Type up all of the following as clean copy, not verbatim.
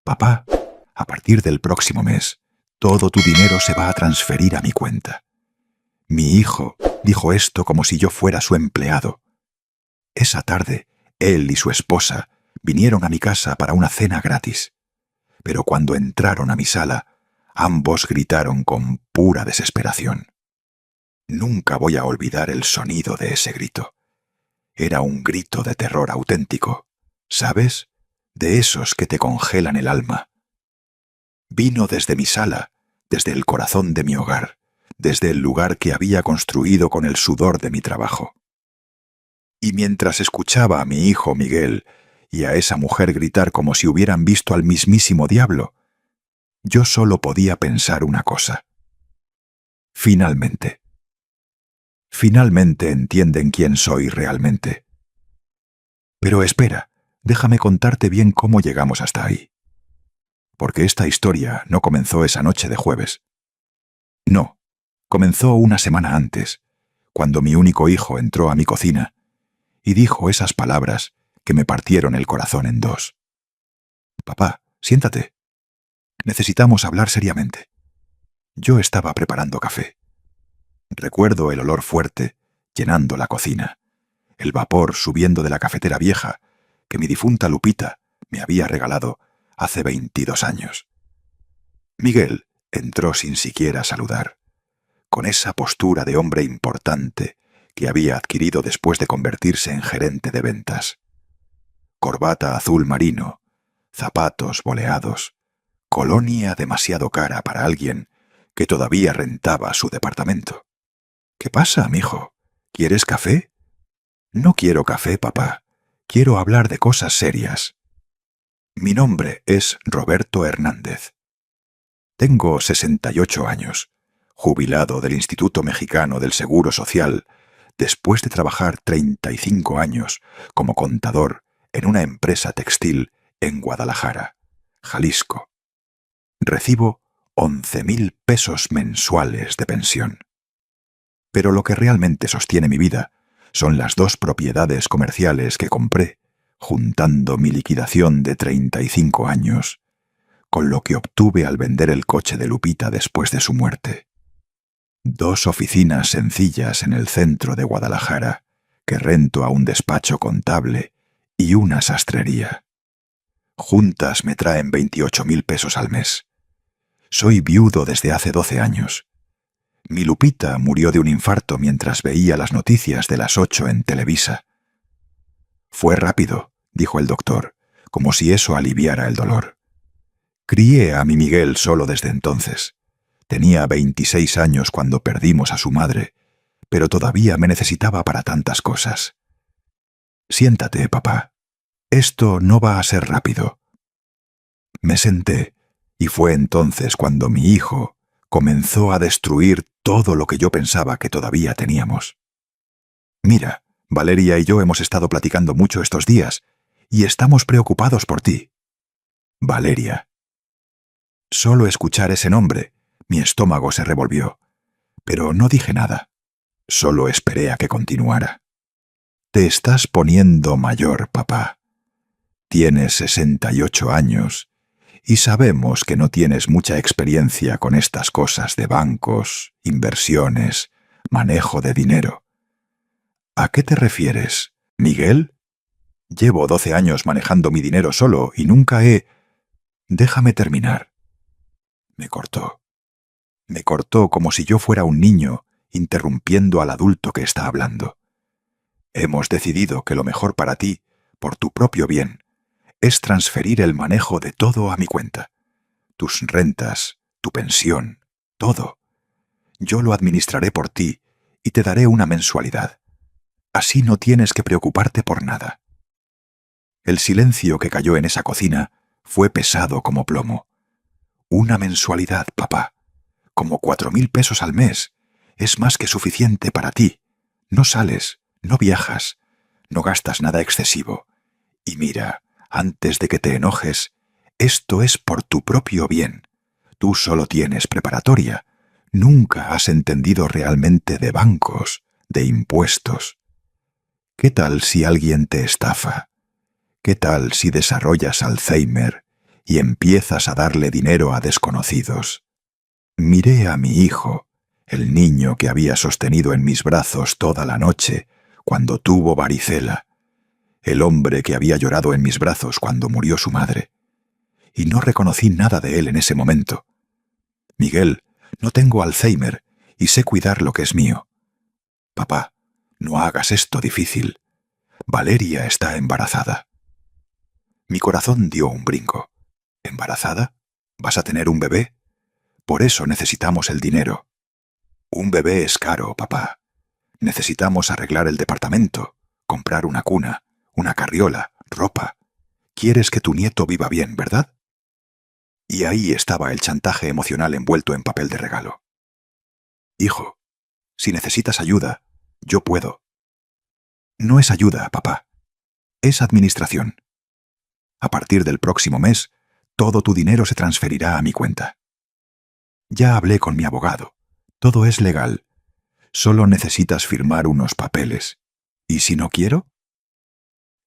Papá, a partir del próximo mes, todo tu dinero se va a transferir a mi cuenta. Mi hijo dijo esto como si yo fuera su empleado. Esa tarde, él y su esposa vinieron a mi casa para una cena gratis. Pero cuando entraron a mi sala, ambos gritaron con pura desesperación. Nunca voy a olvidar el sonido de ese grito. Era un grito de terror auténtico, ¿sabes? De esos que te congelan el alma. Vino desde mi sala, desde el corazón de mi hogar, desde el lugar que había construido con el sudor de mi trabajo. Y mientras escuchaba a mi hijo Miguel y a esa mujer gritar como si hubieran visto al mismísimo diablo, yo solo podía pensar una cosa. Finalmente entienden quién soy realmente. Pero espera, déjame contarte bien cómo llegamos hasta ahí. Porque esta historia no comenzó esa noche de jueves. No, comenzó una semana antes, cuando mi único hijo entró a mi cocina y dijo esas palabras que me partieron el corazón en dos. Papá, siéntate. Necesitamos hablar seriamente. Yo estaba preparando café. Recuerdo el olor fuerte llenando la cocina, el vapor subiendo de la cafetera vieja que mi difunta Lupita me había regalado hace 22 años. Miguel entró sin siquiera saludar, con esa postura de hombre importante que había adquirido después de convertirse en gerente de ventas. Corbata azul marino, zapatos boleados, colonia demasiado cara para alguien que todavía rentaba su departamento. ¿Qué pasa, mijo? ¿Quieres café? No quiero café, papá. Quiero hablar de cosas serias. Mi nombre es Roberto Hernández. Tengo 68 años, jubilado del Instituto Mexicano del Seguro Social, después de trabajar 35 años como contador en una empresa textil en Guadalajara, Jalisco. Recibo 11,000 pesos mensuales de pensión. Pero lo que realmente sostiene mi vida son las 2 propiedades comerciales que compré, juntando mi liquidación de 35 años, con lo que obtuve al vender el coche de Lupita después de su muerte. 2 oficinas sencillas en el centro de Guadalajara, que rento a un despacho contable y una sastrería. Juntas me traen 28,000 pesos al mes. Soy viudo desde hace 12 años. Mi Lupita murió de un infarto mientras veía las noticias de las 8 en Televisa. Fue rápido, dijo el doctor, como si eso aliviara el dolor. Crié a mi Miguel solo desde entonces. Tenía 26 años cuando perdimos a su madre, pero todavía me necesitaba para tantas cosas. Siéntate, papá. Esto no va a ser rápido. Me senté, y fue entonces cuando mi hijo comenzó a destruir todo lo que yo pensaba que todavía teníamos. Mira, Valeria y yo hemos estado platicando mucho estos días, y estamos preocupados por ti. Valeria. Solo escuchar ese nombre, mi estómago se revolvió, pero no dije nada. Solo esperé a que continuara. Te estás poniendo mayor, papá. Tienes 68 años y sabemos que no tienes mucha experiencia con estas cosas de bancos, inversiones, manejo de dinero. ¿A qué te refieres, Miguel? Llevo 12 años manejando mi dinero solo y nunca he... Déjame terminar. Me cortó. Me cortó como si yo fuera un niño interrumpiendo al adulto que está hablando. Hemos decidido que lo mejor para ti, por tu propio bien, es transferir el manejo de todo a mi cuenta. Tus rentas, tu pensión, todo. Yo lo administraré por ti y te daré una mensualidad. Así no tienes que preocuparte por nada. El silencio que cayó en esa cocina fue pesado como plomo. Una mensualidad, papá. Como 4,000 pesos al mes. Es más que suficiente para ti. No sales, no viajas, no gastas nada excesivo. Y mira, antes de que te enojes, esto es por tu propio bien. Tú solo tienes preparatoria. Nunca has entendido realmente de bancos, de impuestos. ¿Qué tal si alguien te estafa? ¿Qué tal si desarrollas Alzheimer y empiezas a darle dinero a desconocidos. Miré a mi hijo, el niño que había sostenido en mis brazos toda la noche cuando tuvo varicela, el hombre que había llorado en mis brazos cuando murió su madre, y no reconocí nada de él en ese momento. Miguel, no tengo Alzheimer y sé cuidar lo que es mío. Papá, no hagas esto difícil. Valeria está embarazada. Mi corazón dio un brinco. ¿Embarazada? ¿Vas a tener un bebé? Por eso necesitamos el dinero. Un bebé es caro, papá. Necesitamos arreglar el departamento, comprar una cuna, una carriola, ropa. Quieres que tu nieto viva bien, ¿verdad? Y ahí estaba el chantaje emocional envuelto en papel de regalo. Hijo, si necesitas ayuda, yo puedo. No es ayuda, papá. Es administración. A partir del próximo mes, todo tu dinero se transferirá a mi cuenta. Ya hablé con mi abogado. Todo es legal. Solo necesitas firmar unos papeles. ¿Y si no quiero?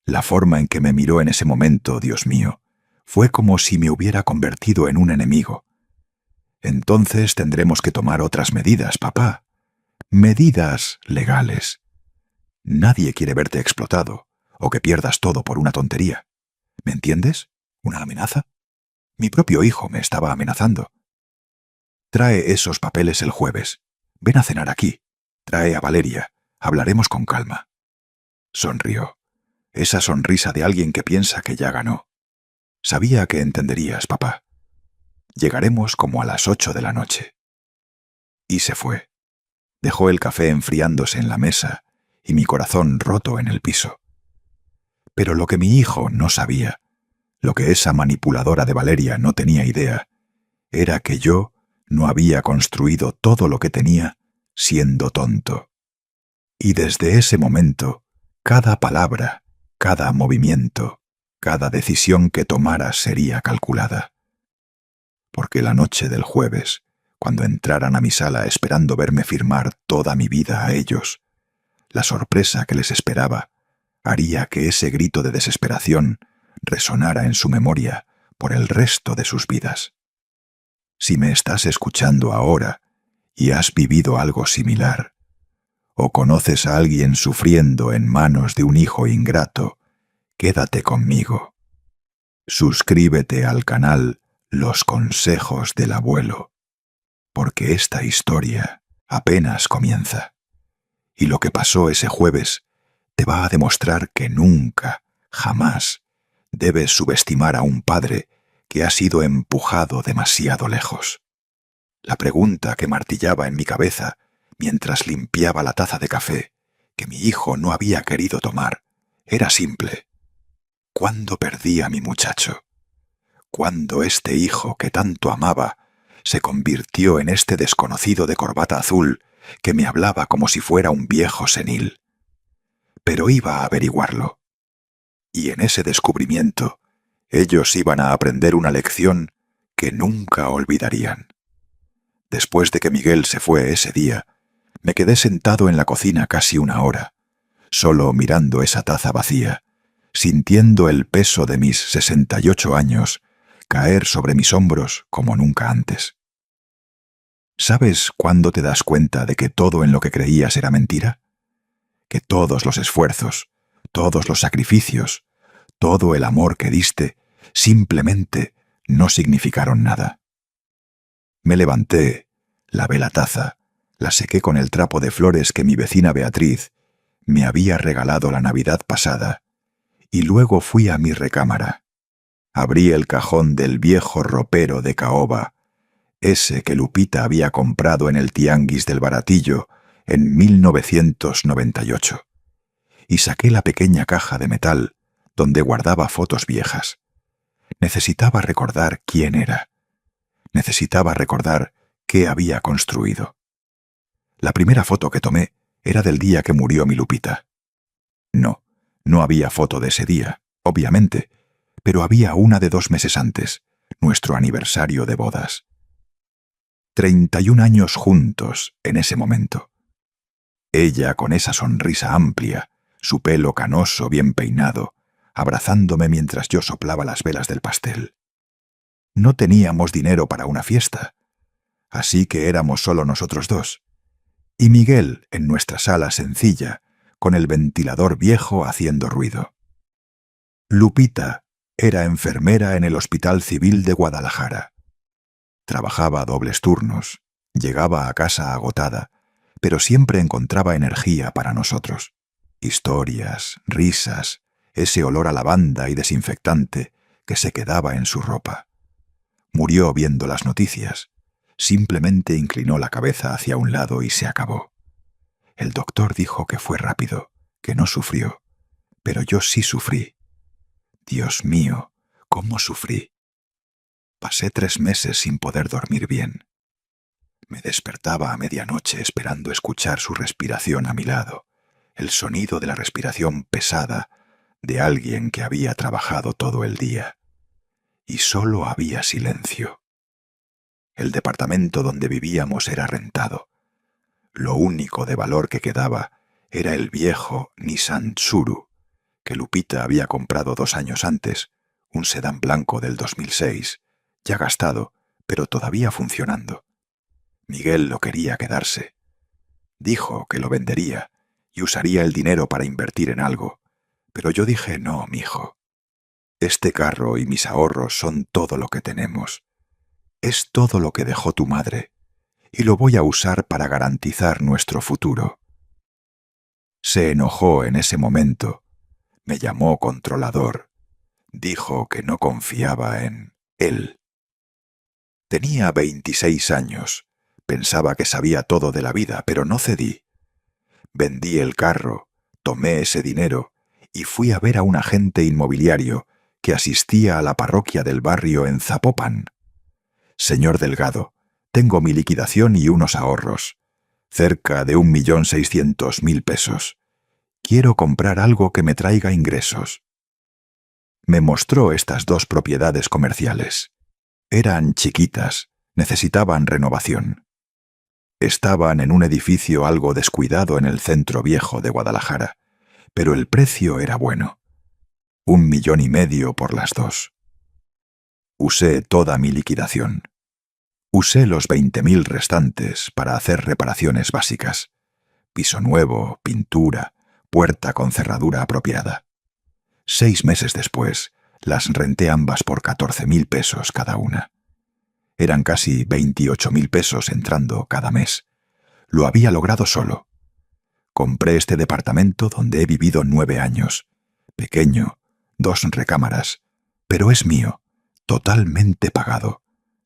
La forma en que me miró en ese momento, Dios mío, fue como si me hubiera convertido en un enemigo. Entonces tendremos que tomar otras medidas, papá. Medidas legales. Nadie quiere verte explotado o que pierdas todo por una tontería. ¿Me entiendes? ¿Una amenaza? Mi propio hijo me estaba amenazando. Trae esos papeles el jueves. Ven a cenar aquí. Trae a Valeria. Hablaremos con calma. Sonrió. Esa sonrisa de alguien que piensa que ya ganó. Sabía que entenderías, papá. Llegaremos como a las 8 de la noche. Y se fue. Dejó el café enfriándose en la mesa y mi corazón roto en el piso. Pero lo que mi hijo no sabía, lo que esa manipuladora de Valeria no tenía idea, era que yo no había construido todo lo que tenía siendo tonto. Y desde ese momento, cada palabra, cada movimiento, cada decisión que tomara sería calculada. Porque la noche del jueves, cuando entraran a mi sala esperando verme firmar toda mi vida a ellos, la sorpresa que les esperaba haría que ese grito de desesperación resonara en su memoria por el resto de sus vidas. Si me estás escuchando ahora y has vivido algo similar, o conoces a alguien sufriendo en manos de un hijo ingrato, quédate conmigo. Suscríbete al canal Los Consejos del Abuelo, porque esta historia apenas comienza. Y lo que pasó ese jueves te va a demostrar que nunca, jamás, debes subestimar a un padre que ha sido empujado demasiado lejos. La pregunta que martillaba en mi cabeza mientras limpiaba la taza de café que mi hijo no había querido tomar era simple. ¿Cuándo perdí a mi muchacho? ¿Cuándo este hijo que tanto amaba se convirtió en este desconocido de corbata azul que me hablaba como si fuera un viejo senil? Pero iba a averiguarlo. Y en ese descubrimiento, ellos iban a aprender una lección que nunca olvidarían. Después de que Miguel se fue ese día, me quedé sentado en la cocina casi una hora, solo mirando esa taza vacía, sintiendo el peso de mis 68 años caer sobre mis hombros como nunca antes. ¿Sabes cuándo te das cuenta de que todo en lo que creías era mentira? Que todos los esfuerzos, todos los sacrificios, todo el amor que diste, simplemente no significaron nada. Me levanté, lavé la taza, la sequé con el trapo de flores que mi vecina Beatriz me había regalado la Navidad pasada, y luego fui a mi recámara. Abrí el cajón del viejo ropero de caoba, ese que Lupita había comprado en el tianguis del Baratillo en 1998, y saqué la pequeña caja de metal donde guardaba fotos viejas. Necesitaba recordar quién era. Necesitaba recordar qué había construido. La primera foto que tomé era del día que murió mi Lupita. No había foto de ese día, obviamente, pero había una de 2 meses antes, nuestro aniversario de bodas. 31 años juntos en ese momento. Ella con esa sonrisa amplia, su pelo canoso bien peinado, abrazándome mientras yo soplaba las velas del pastel. No teníamos dinero para una fiesta, así que éramos solo nosotros dos, y Miguel en nuestra sala sencilla, con el ventilador viejo haciendo ruido. Lupita era enfermera en el Hospital Civil de Guadalajara. Trabajaba dobles turnos, llegaba a casa agotada, pero siempre encontraba energía para nosotros. Historias, risas, ese olor a lavanda y desinfectante que se quedaba en su ropa. Murió viendo las noticias. Simplemente inclinó la cabeza hacia un lado y se acabó. El doctor dijo que fue rápido, que no sufrió, pero yo sí sufrí. Dios mío, ¿cómo sufrí? Pasé 3 meses sin poder dormir bien. Me despertaba a medianoche esperando escuchar su respiración a mi lado, el sonido de la respiración pesada de alguien que había trabajado todo el día. Y solo había silencio. El departamento donde vivíamos era rentado. Lo único de valor que quedaba era el viejo Nissan Tsuru, que Lupita había comprado 2 años antes, un sedán blanco del 2006, ya gastado, pero todavía funcionando. Miguel lo quería quedarse. Dijo que lo vendería y usaría el dinero para invertir en algo, pero yo dije no, mijo. Este carro y mis ahorros son todo lo que tenemos. Es todo lo que dejó tu madre, y lo voy a usar para garantizar nuestro futuro. Se enojó en ese momento, me llamó controlador, dijo que no confiaba en él. Tenía 26 años, pensaba que sabía todo de la vida, pero no cedí. Vendí el carro, tomé ese dinero y fui a ver a un agente inmobiliario que asistía a la parroquia del barrio en Zapopan. Señor Delgado, tengo mi liquidación y unos ahorros, cerca de 1.600.000 pesos. Quiero comprar algo que me traiga ingresos. Me mostró estas 2 propiedades comerciales. Eran chiquitas, necesitaban renovación. Estaban en un edificio algo descuidado en el centro viejo de Guadalajara, pero el precio era bueno. 1,5 millones por las 2. Usé toda mi liquidación. Usé los 20.000 restantes para hacer reparaciones básicas. Piso nuevo, pintura, puerta con cerradura apropiada. 6 meses después, las renté ambas por 14.000 pesos cada una. Eran casi 28.000 pesos entrando cada mes. Lo había logrado solo. Compré este departamento donde he vivido 9 años. Pequeño, 2 recámaras, pero es mío, totalmente pagado.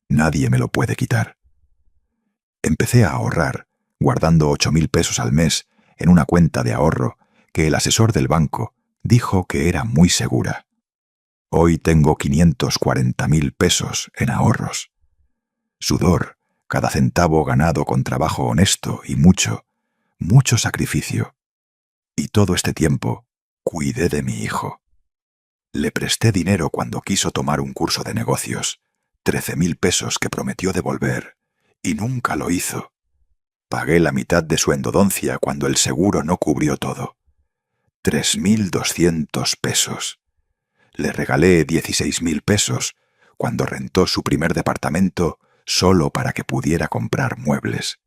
Nadie me lo puede quitar. Empecé a ahorrar, guardando 8.000 pesos al mes en una cuenta de ahorro que el asesor del banco dijo que era muy segura. Hoy tengo 540.000 pesos en ahorros. Sudor, cada centavo ganado con trabajo honesto y mucho sacrificio. Y todo este tiempo cuidé de mi hijo. Le presté dinero cuando quiso tomar un curso de negocios, 13.000 pesos que prometió devolver, y nunca lo hizo. Pagué la mitad de su endodoncia cuando el seguro no cubrió todo. 3.200 pesos. Le regalé 16.000 pesos cuando rentó su primer departamento solo para que pudiera comprar muebles.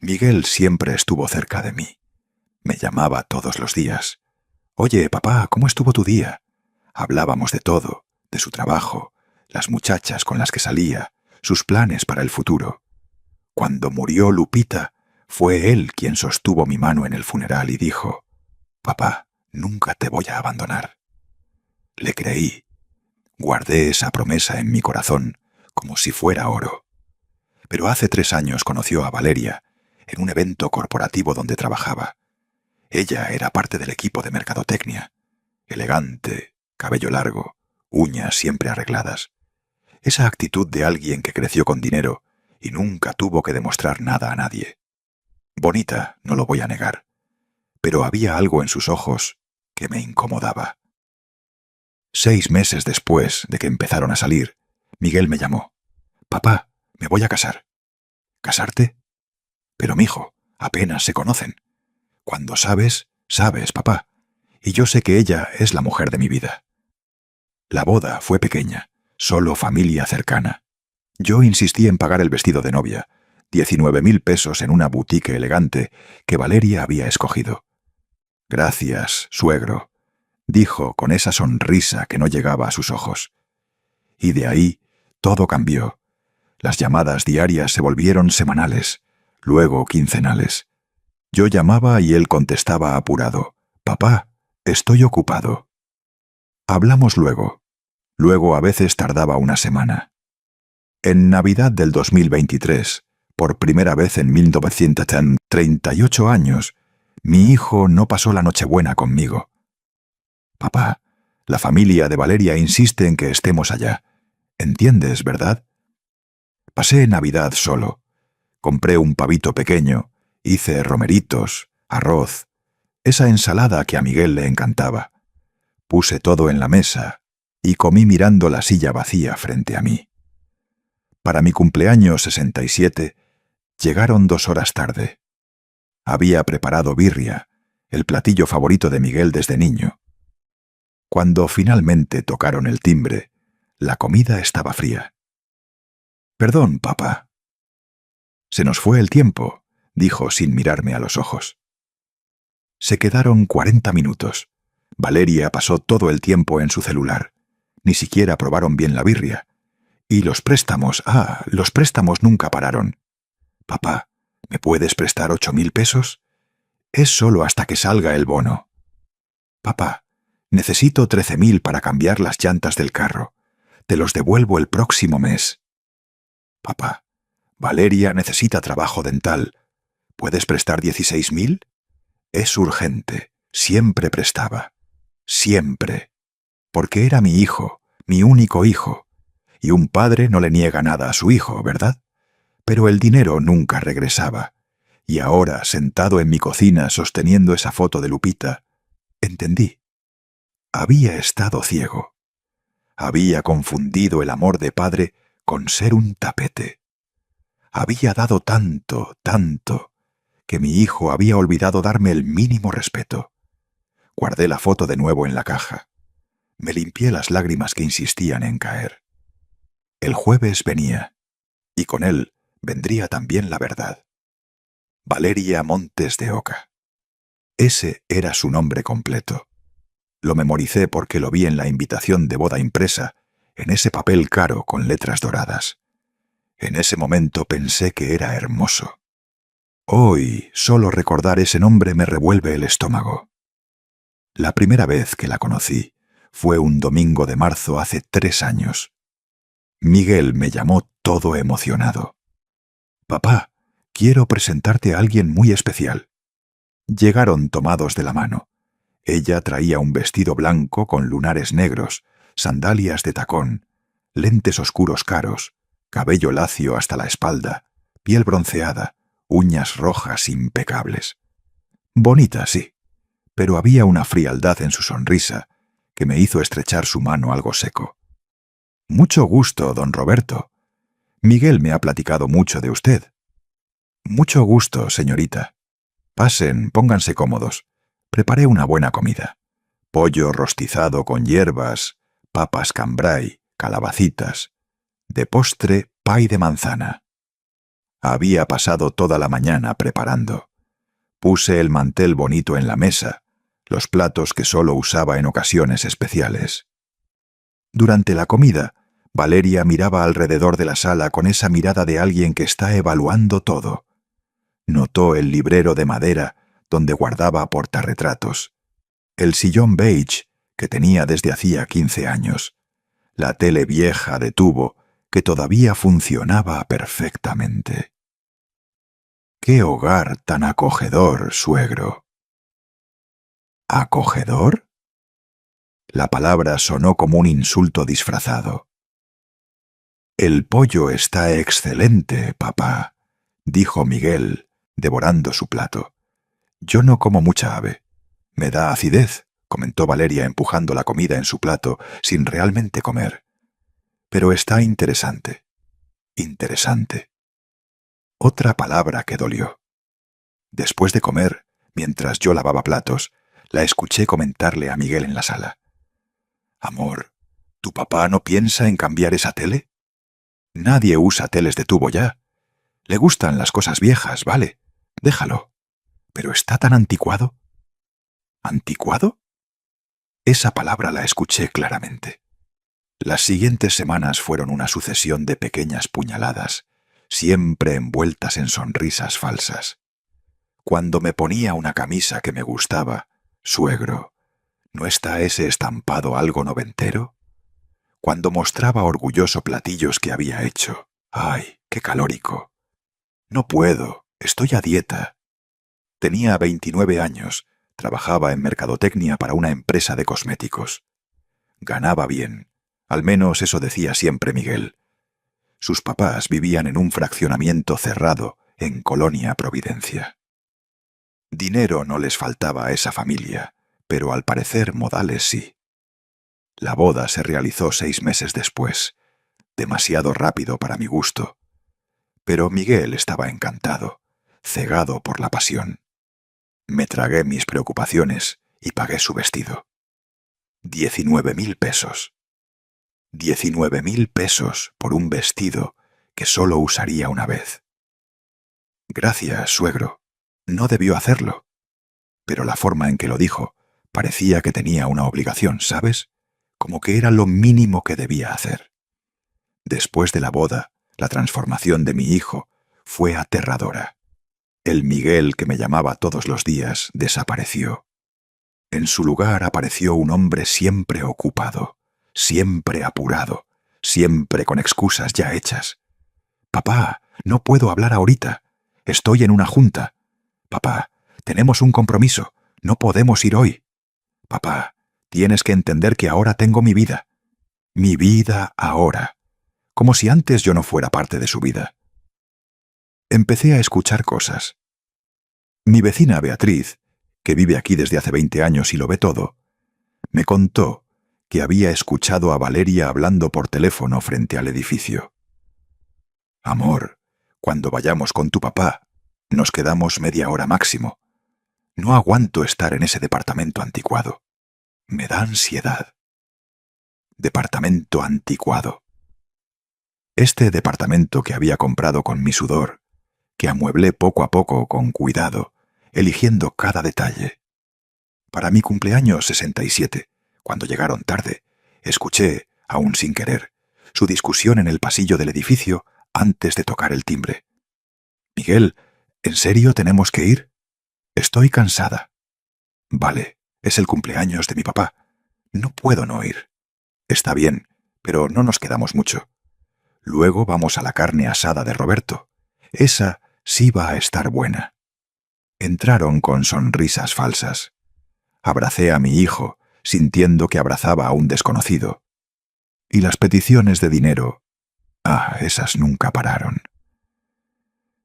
Miguel siempre estuvo cerca de mí. Me llamaba todos los días. «Oye, papá, ¿cómo estuvo tu día?» Hablábamos de todo, de su trabajo, las muchachas con las que salía, sus planes para el futuro. Cuando murió Lupita, fue él quien sostuvo mi mano en el funeral y dijo: «Papá, nunca te voy a abandonar». Le creí. Guardé esa promesa en mi corazón como si fuera oro. Pero hace 3 años conoció a Valeria en un evento corporativo donde trabajaba. Ella era parte del equipo de mercadotecnia. Elegante, cabello largo, uñas siempre arregladas. Esa actitud de alguien que creció con dinero y nunca tuvo que demostrar nada a nadie. Bonita, no lo voy a negar, pero había algo en sus ojos que me incomodaba. 6 meses después de que empezaron a salir, Miguel me llamó. «Papá, me voy a casar». «¿Casarte?» «Pero, mijo, apenas se conocen. Cuando sabes, sabes, papá. Y yo sé que ella es la mujer de mi vida». La boda fue pequeña, solo familia cercana. Yo insistí en pagar el vestido de novia, 19.000 pesos en una boutique elegante que Valeria había escogido. «Gracias, suegro», dijo con esa sonrisa que no llegaba a sus ojos. Y de ahí todo cambió. Las llamadas diarias se volvieron semanales, luego quincenales. Yo llamaba y él contestaba apurado: «Papá, estoy ocupado». Hablamos luego. Luego a veces tardaba una semana. En Navidad del 2023, por primera vez en 1938 años, mi hijo no pasó la Nochebuena conmigo. «Papá, la familia de Valeria insiste en que estemos allá. ¿Entiendes, verdad?» Pasé Navidad solo. Compré un pavito pequeño, hice romeritos, arroz, esa ensalada que a Miguel le encantaba. Puse todo en la mesa y comí mirando la silla vacía frente a mí. Para mi cumpleaños 67, llegaron 2 horas tarde. Había preparado birria, el platillo favorito de Miguel desde niño. Cuando finalmente tocaron el timbre, la comida estaba fría. «Perdón, papá». «Se nos fue el tiempo», dijo sin mirarme a los ojos. Se quedaron 40 minutos. Valeria pasó todo el tiempo en su celular. Ni siquiera probaron bien la birria. Y los préstamos nunca pararon. «Papá, ¿me puedes prestar 8.000 pesos? Es solo hasta que salga el bono». «Papá, necesito 13.000 para cambiar las llantas del carro. Te los devuelvo el próximo mes». «Papá, Valeria necesita trabajo dental. ¿Puedes prestar 16.000? Es urgente». Siempre prestaba. Siempre. Porque era mi hijo, mi único hijo. Y un padre no le niega nada a su hijo, ¿verdad? Pero el dinero nunca regresaba. Y ahora, sentado en mi cocina sosteniendo esa foto de Lupita, entendí. Había estado ciego. Había confundido el amor de padre con ser un tapete. Había dado tanto, tanto, que mi hijo había olvidado darme el mínimo respeto. Guardé la foto de nuevo en la caja. Me limpié las lágrimas que insistían en caer. El jueves venía, y con él vendría también la verdad. Valeria Montes de Oca. Ese era su nombre completo. Lo memoricé porque lo vi en la invitación de boda impresa, en ese papel caro con letras doradas. En ese momento pensé que era hermoso. Hoy, solo recordar ese nombre me revuelve el estómago. La primera vez que la conocí fue un domingo de marzo hace 3 años. Miguel me llamó todo emocionado. «Papá, quiero presentarte a alguien muy especial». Llegaron tomados de la mano. Ella traía un vestido blanco con lunares negros, sandalias de tacón, lentes oscuros caros, cabello lacio hasta la espalda, piel bronceada, uñas rojas impecables. Bonita, sí, pero había una frialdad en su sonrisa que me hizo estrechar su mano algo seco. «Mucho gusto, don Roberto. Miguel me ha platicado mucho de usted». «Mucho gusto, señorita. Pasen, pónganse cómodos. Preparé una buena comida. Pollo rostizado con hierbas, papas cambray, calabacitas. De postre, pay de manzana». Había pasado toda la mañana preparando. Puse el mantel bonito en la mesa, los platos que solo usaba en ocasiones especiales. Durante la comida, Valeria miraba alrededor de la sala con esa mirada de alguien que está evaluando todo. Notó el librero de madera donde guardaba portarretratos, el sillón beige que tenía desde hacía 15 años, la tele vieja de tubo que todavía funcionaba perfectamente. «¡Qué hogar tan acogedor, suegro!». «¿Acogedor?». La palabra sonó como un insulto disfrazado. «El pollo está excelente, papá», dijo Miguel, devorando su plato. «Yo no como mucha ave. Me da acidez», comentó Valeria empujando la comida en su plato sin realmente comer. «Pero está interesante. Interesante». Otra palabra que dolió. Después de comer, mientras yo lavaba platos, la escuché comentarle a Miguel en la sala: «Amor, ¿Tu papá no piensa en cambiar esa tele? Nadie usa teles de tubo ya. Le gustan las cosas viejas, vale. Déjalo. ¿Pero está tan anticuado? ¿Anticuado? Esa palabra la escuché claramente. Las siguientes semanas fueron una sucesión de pequeñas puñaladas, siempre envueltas en sonrisas falsas. Cuando me ponía una camisa que me gustaba, suegro, ¿no está ese estampado algo noventero? Cuando mostraba orgulloso platillos que había hecho, ¡ay, qué calórico! No puedo, estoy a dieta. Tenía 29 años, trabajaba en mercadotecnia para una empresa de cosméticos. Ganaba bien, al menos eso decía siempre Miguel. Sus papás vivían en un fraccionamiento cerrado en Colonia Providencia. Dinero no les faltaba a esa familia, pero al parecer modales sí. La boda se realizó 6 meses después, demasiado rápido para mi gusto. Pero Miguel estaba encantado, cegado por la pasión. Me tragué mis preocupaciones y pagué su vestido. 19.000 pesos. 19.000 pesos por un vestido que solo usaría una vez. Gracias, suegro. No debió hacerlo. Pero la forma en que lo dijo parecía que tenía una obligación, ¿sabes? Como que era lo mínimo que debía hacer. Después de la boda, la transformación de mi hijo fue aterradora. El Miguel que me llamaba todos los días desapareció. En su lugar apareció un hombre siempre ocupado, siempre apurado, siempre con excusas ya hechas. Papá, no puedo hablar ahorita. Estoy en una junta. Papá, tenemos un compromiso. No podemos ir hoy. Papá, tienes que entender que ahora tengo mi vida. Mi vida ahora. Como si antes yo no fuera parte de su vida. Empecé a escuchar cosas. Mi vecina Beatriz, que vive aquí desde hace 20 años y lo ve todo, me contó que había escuchado a Valeria hablando por teléfono frente al edificio. Amor, cuando vayamos con tu papá, nos quedamos media hora máximo. No aguanto estar en ese departamento anticuado. Me da ansiedad. Departamento anticuado. Este departamento que había comprado con mi sudor, que amueblé poco a poco con cuidado, eligiendo cada detalle. Para mi cumpleaños 67, cuando llegaron tarde, escuché, aún sin querer, su discusión en el pasillo del edificio antes de tocar el timbre. Miguel, ¿en serio tenemos que ir? Estoy cansada. Vale, es el cumpleaños de mi papá. No puedo no ir. Está bien, pero no nos quedamos mucho. Luego vamos a la carne asada de Roberto. Esa sí va a estar buena. Entraron con sonrisas falsas. Abracé a mi hijo, sintiendo que abrazaba a un desconocido. Y las peticiones de dinero, esas nunca pararon.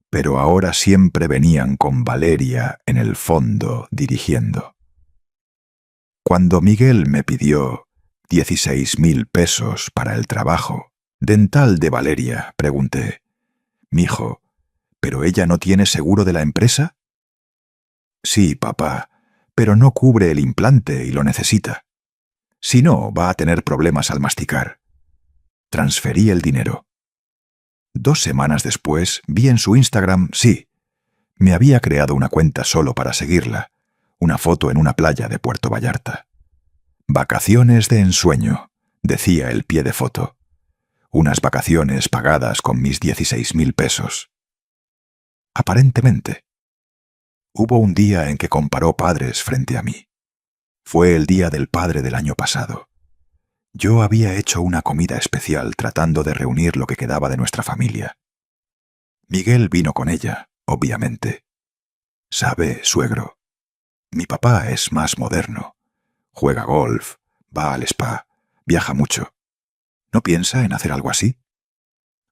Pero ahora siempre venían con Valeria en el fondo dirigiendo. Cuando Miguel me pidió 16.000 pesos para el trabajo dental de Valeria, pregunté, «Mijo, ¿pero ella no tiene seguro de la empresa?» «Sí, papá, pero no cubre el implante y lo necesita. Si no, va a tener problemas al masticar». Transferí el dinero. 2 semanas después vi en su Instagram, sí, me había creado una cuenta solo para seguirla, una foto en una playa de Puerto Vallarta. «Vacaciones de ensueño», decía el pie de foto. Unas vacaciones pagadas con mis 16.000 pesos. Aparentemente. Hubo un día en que comparó padres frente a mí. Fue el Día del Padre del año pasado. Yo había hecho una comida especial tratando de reunir lo que quedaba de nuestra familia. Miguel vino con ella, obviamente. «Sabe, suegro, mi papá es más moderno. Juega golf, va al spa, viaja mucho. ¿No piensa en hacer algo así?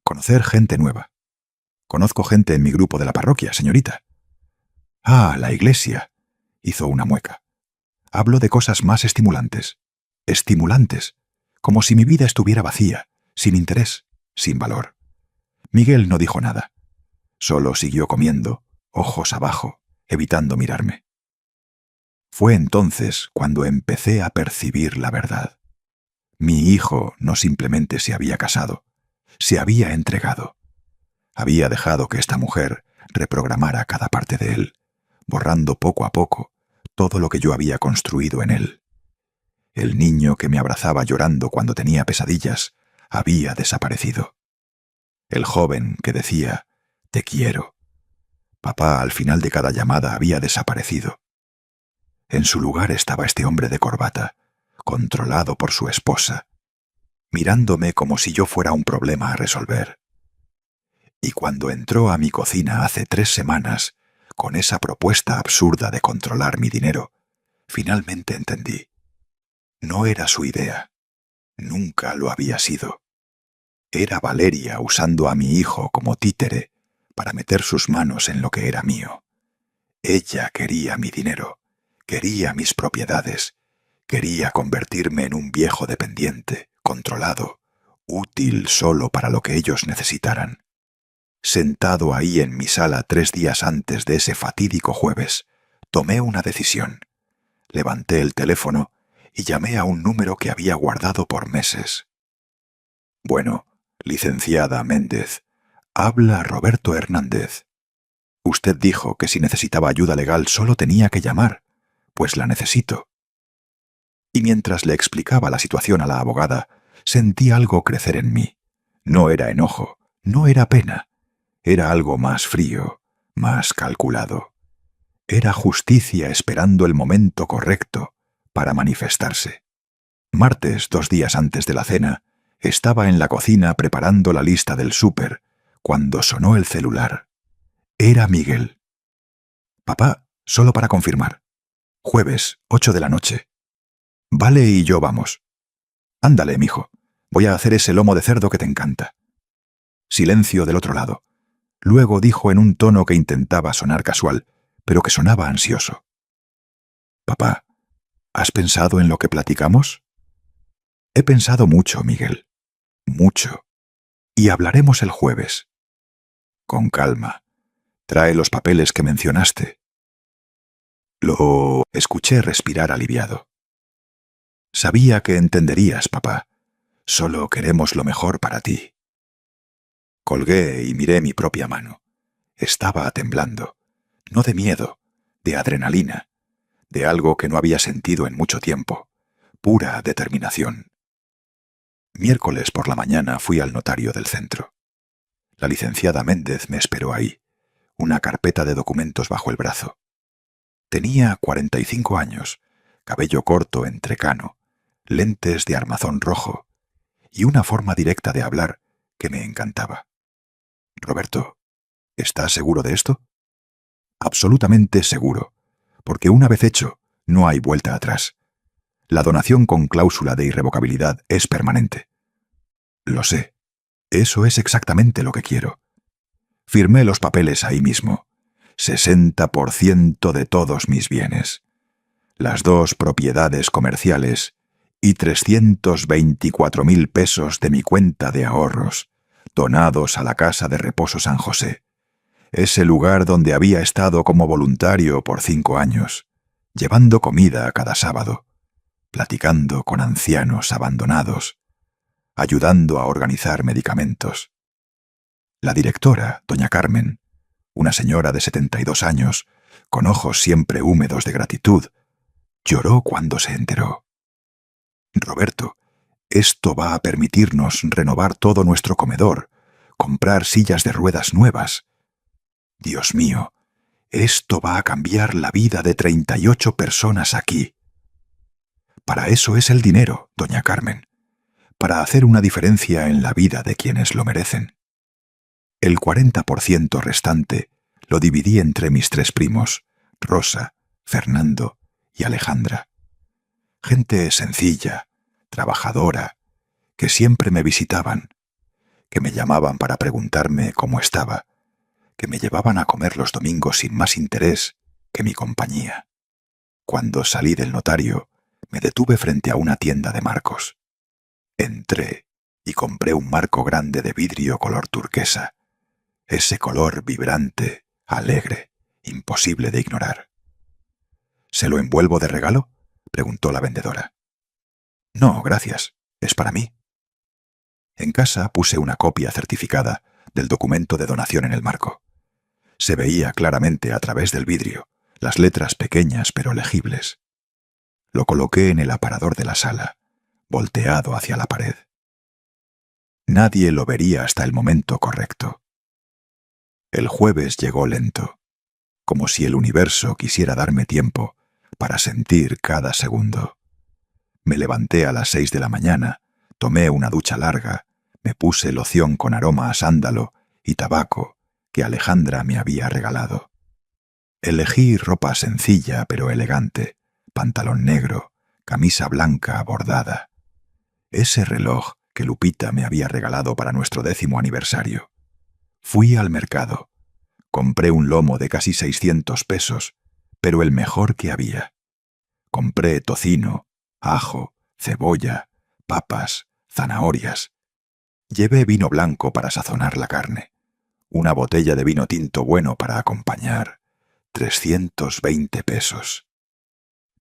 Conocer gente nueva. Conozco gente en mi grupo de la parroquia, señorita». La iglesia. Hizo una mueca. Hablo de cosas más estimulantes. Estimulantes. Como si mi vida estuviera vacía, sin interés, sin valor. Miguel no dijo nada. Solo siguió comiendo, ojos abajo, evitando mirarme. Fue entonces cuando empecé a percibir la verdad. Mi hijo no simplemente se había casado, se había entregado. Había dejado que esta mujer reprogramara cada parte de él, borrando poco a poco todo lo que yo había construido en él. El niño que me abrazaba llorando cuando tenía pesadillas había desaparecido. El joven que decía, «Te quiero». Papá al final de cada llamada había desaparecido. En su lugar estaba este hombre de corbata, controlado por su esposa, mirándome como si yo fuera un problema a resolver. Y cuando entró a mi cocina hace 3 semanas, con esa propuesta absurda de controlar mi dinero, finalmente entendí. No era su idea. Nunca lo había sido. Era Valeria usando a mi hijo como títere para meter sus manos en lo que era mío. Ella quería mi dinero, quería mis propiedades, quería convertirme en un viejo dependiente, controlado, útil solo para lo que ellos necesitaran. Sentado ahí en mi sala 3 días antes de ese fatídico jueves, tomé una decisión. Levanté el teléfono y llamé a un número que había guardado por meses. «Bueno, licenciada Méndez, habla Roberto Hernández. Usted dijo que si necesitaba ayuda legal solo tenía que llamar, pues la necesito». Y mientras le explicaba la situación a la abogada, sentí algo crecer en mí. No era enojo, no era pena. Era algo más frío, más calculado. Era justicia esperando el momento correcto para manifestarse. Martes, 2 días antes de la cena, estaba en la cocina preparando la lista del súper, cuando sonó el celular. Era Miguel. «Papá, solo para confirmar. Jueves, 8 de la noche. Vale y yo vamos. Ándale, mijo. Voy a hacer ese lomo de cerdo que te encanta». Silencio del otro lado. Luego dijo en un tono que intentaba sonar casual, pero que sonaba ansioso. «Papá, ¿has pensado en lo que platicamos?» «He pensado mucho, Miguel. Mucho. Y hablaremos el jueves». «Con calma. Trae los papeles que mencionaste». Lo escuché respirar aliviado. «Sabía que entenderías, papá. Solo queremos lo mejor para ti». Colgué y miré mi propia mano. Estaba temblando. No de miedo, de adrenalina, de algo que no había sentido en mucho tiempo. Pura determinación. Miércoles por la mañana fui al notario del centro. La licenciada Méndez me esperó ahí, una carpeta de documentos bajo el brazo. Tenía 45 años, cabello corto entrecano, lentes de armazón rojo y una forma directa de hablar que me encantaba. «Roberto, ¿estás seguro de esto?» «Absolutamente seguro, porque una vez hecho, no hay vuelta atrás. La donación con cláusula de irrevocabilidad es permanente». «Lo sé. Eso es exactamente lo que quiero». Firmé los papeles ahí mismo. 60% de todos mis bienes. Las 2 propiedades comerciales y 324.000 pesos de mi cuenta de ahorros, donados a la Casa de Reposo San José, ese lugar donde había estado como voluntario por 5 años, llevando comida cada sábado, platicando con ancianos abandonados, ayudando a organizar medicamentos. La directora, doña Carmen, una señora de 72 años, con ojos siempre húmedos de gratitud, lloró cuando se enteró. «Roberto, esto va a permitirnos renovar todo nuestro comedor, comprar sillas de ruedas nuevas. Dios mío, esto va a cambiar la vida de 38 personas aquí. Para eso es el dinero, doña Carmen, para hacer una diferencia en la vida de quienes lo merecen». El 40% restante lo dividí entre mis 3 primos, Rosa, Fernando y Alejandra. Gente sencilla, trabajadora, que siempre me visitaban, que me llamaban para preguntarme cómo estaba, que me llevaban a comer los domingos sin más interés que mi compañía. Cuando salí del notario, me detuve frente a una tienda de marcos. Entré y compré un marco grande de vidrio color turquesa, ese color vibrante, alegre, imposible de ignorar. «¿Se lo envuelvo de regalo?», preguntó la vendedora. «No, gracias. Es para mí. En casa puse una copia certificada del documento de donación en el marco. Se veía claramente a través del vidrio, las letras pequeñas pero legibles. Lo coloqué en el aparador de la sala, volteado hacia la pared. Nadie lo vería hasta el momento correcto. El jueves llegó lento, como si el universo quisiera darme tiempo para sentir cada segundo. Me levanté a las 6 de la mañana, tomé una ducha larga, me puse loción con aroma a sándalo y tabaco que Alejandra me había regalado. Elegí ropa sencilla pero elegante, pantalón negro, camisa blanca bordada. Ese reloj que Lupita me había regalado para nuestro 10º aniversario. Fui al mercado. Compré un lomo de casi 600 pesos, pero el mejor que había. Compré tocino, ajo, cebolla, papas, zanahorias. Llevé vino blanco para sazonar la carne. Una botella de vino tinto bueno para acompañar. 320 pesos.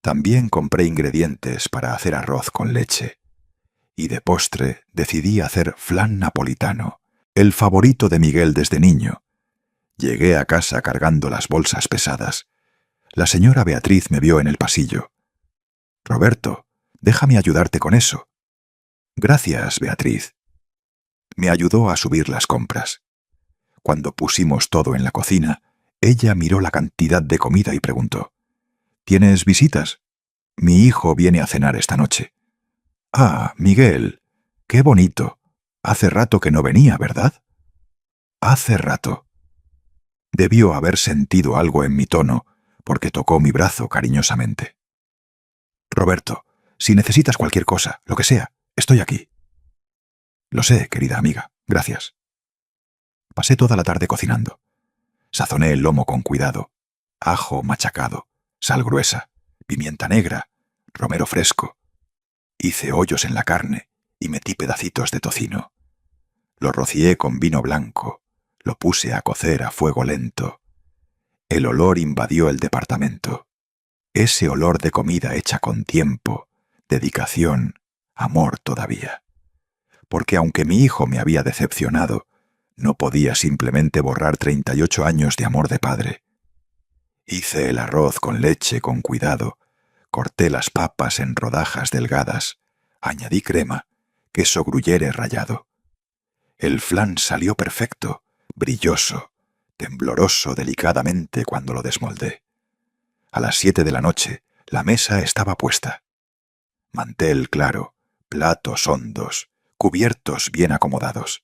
También compré ingredientes para hacer arroz con leche. Y de postre decidí hacer flan napolitano, el favorito de Miguel desde niño. Llegué a casa cargando las bolsas pesadas. La señora Beatriz me vio en el pasillo. «Roberto, déjame ayudarte con eso». «Gracias, Beatriz». Me ayudó a subir las compras. Cuando pusimos todo en la cocina, ella miró la cantidad de comida y preguntó: «¿Tienes visitas? Mi hijo viene a cenar esta noche». «Ah, Miguel, qué bonito. Hace rato que no venía, ¿verdad?» «Hace rato». Debió haber sentido algo en mi tono, porque tocó mi brazo cariñosamente. «Roberto, si necesitas cualquier cosa, lo que sea, estoy aquí». «Lo sé, querida amiga, gracias». Pasé toda la tarde cocinando. Sazoné el lomo con cuidado. Ajo machacado, sal gruesa, pimienta negra, romero fresco. Hice hoyos en la carne y metí pedacitos de tocino. Lo rocié con vino blanco, lo puse a cocer a fuego lento. El olor invadió el departamento. Ese olor de comida hecha con tiempo, dedicación, amor todavía. Porque aunque mi hijo me había decepcionado, no podía simplemente borrar 38 años de amor de padre. Hice el arroz con leche con cuidado, corté las papas en rodajas delgadas, añadí crema, queso gruyere rallado. El flan salió perfecto, brilloso, tembloroso delicadamente cuando lo desmoldé. A las 7 de la noche, la mesa estaba puesta. Mantel claro, platos hondos, cubiertos bien acomodados.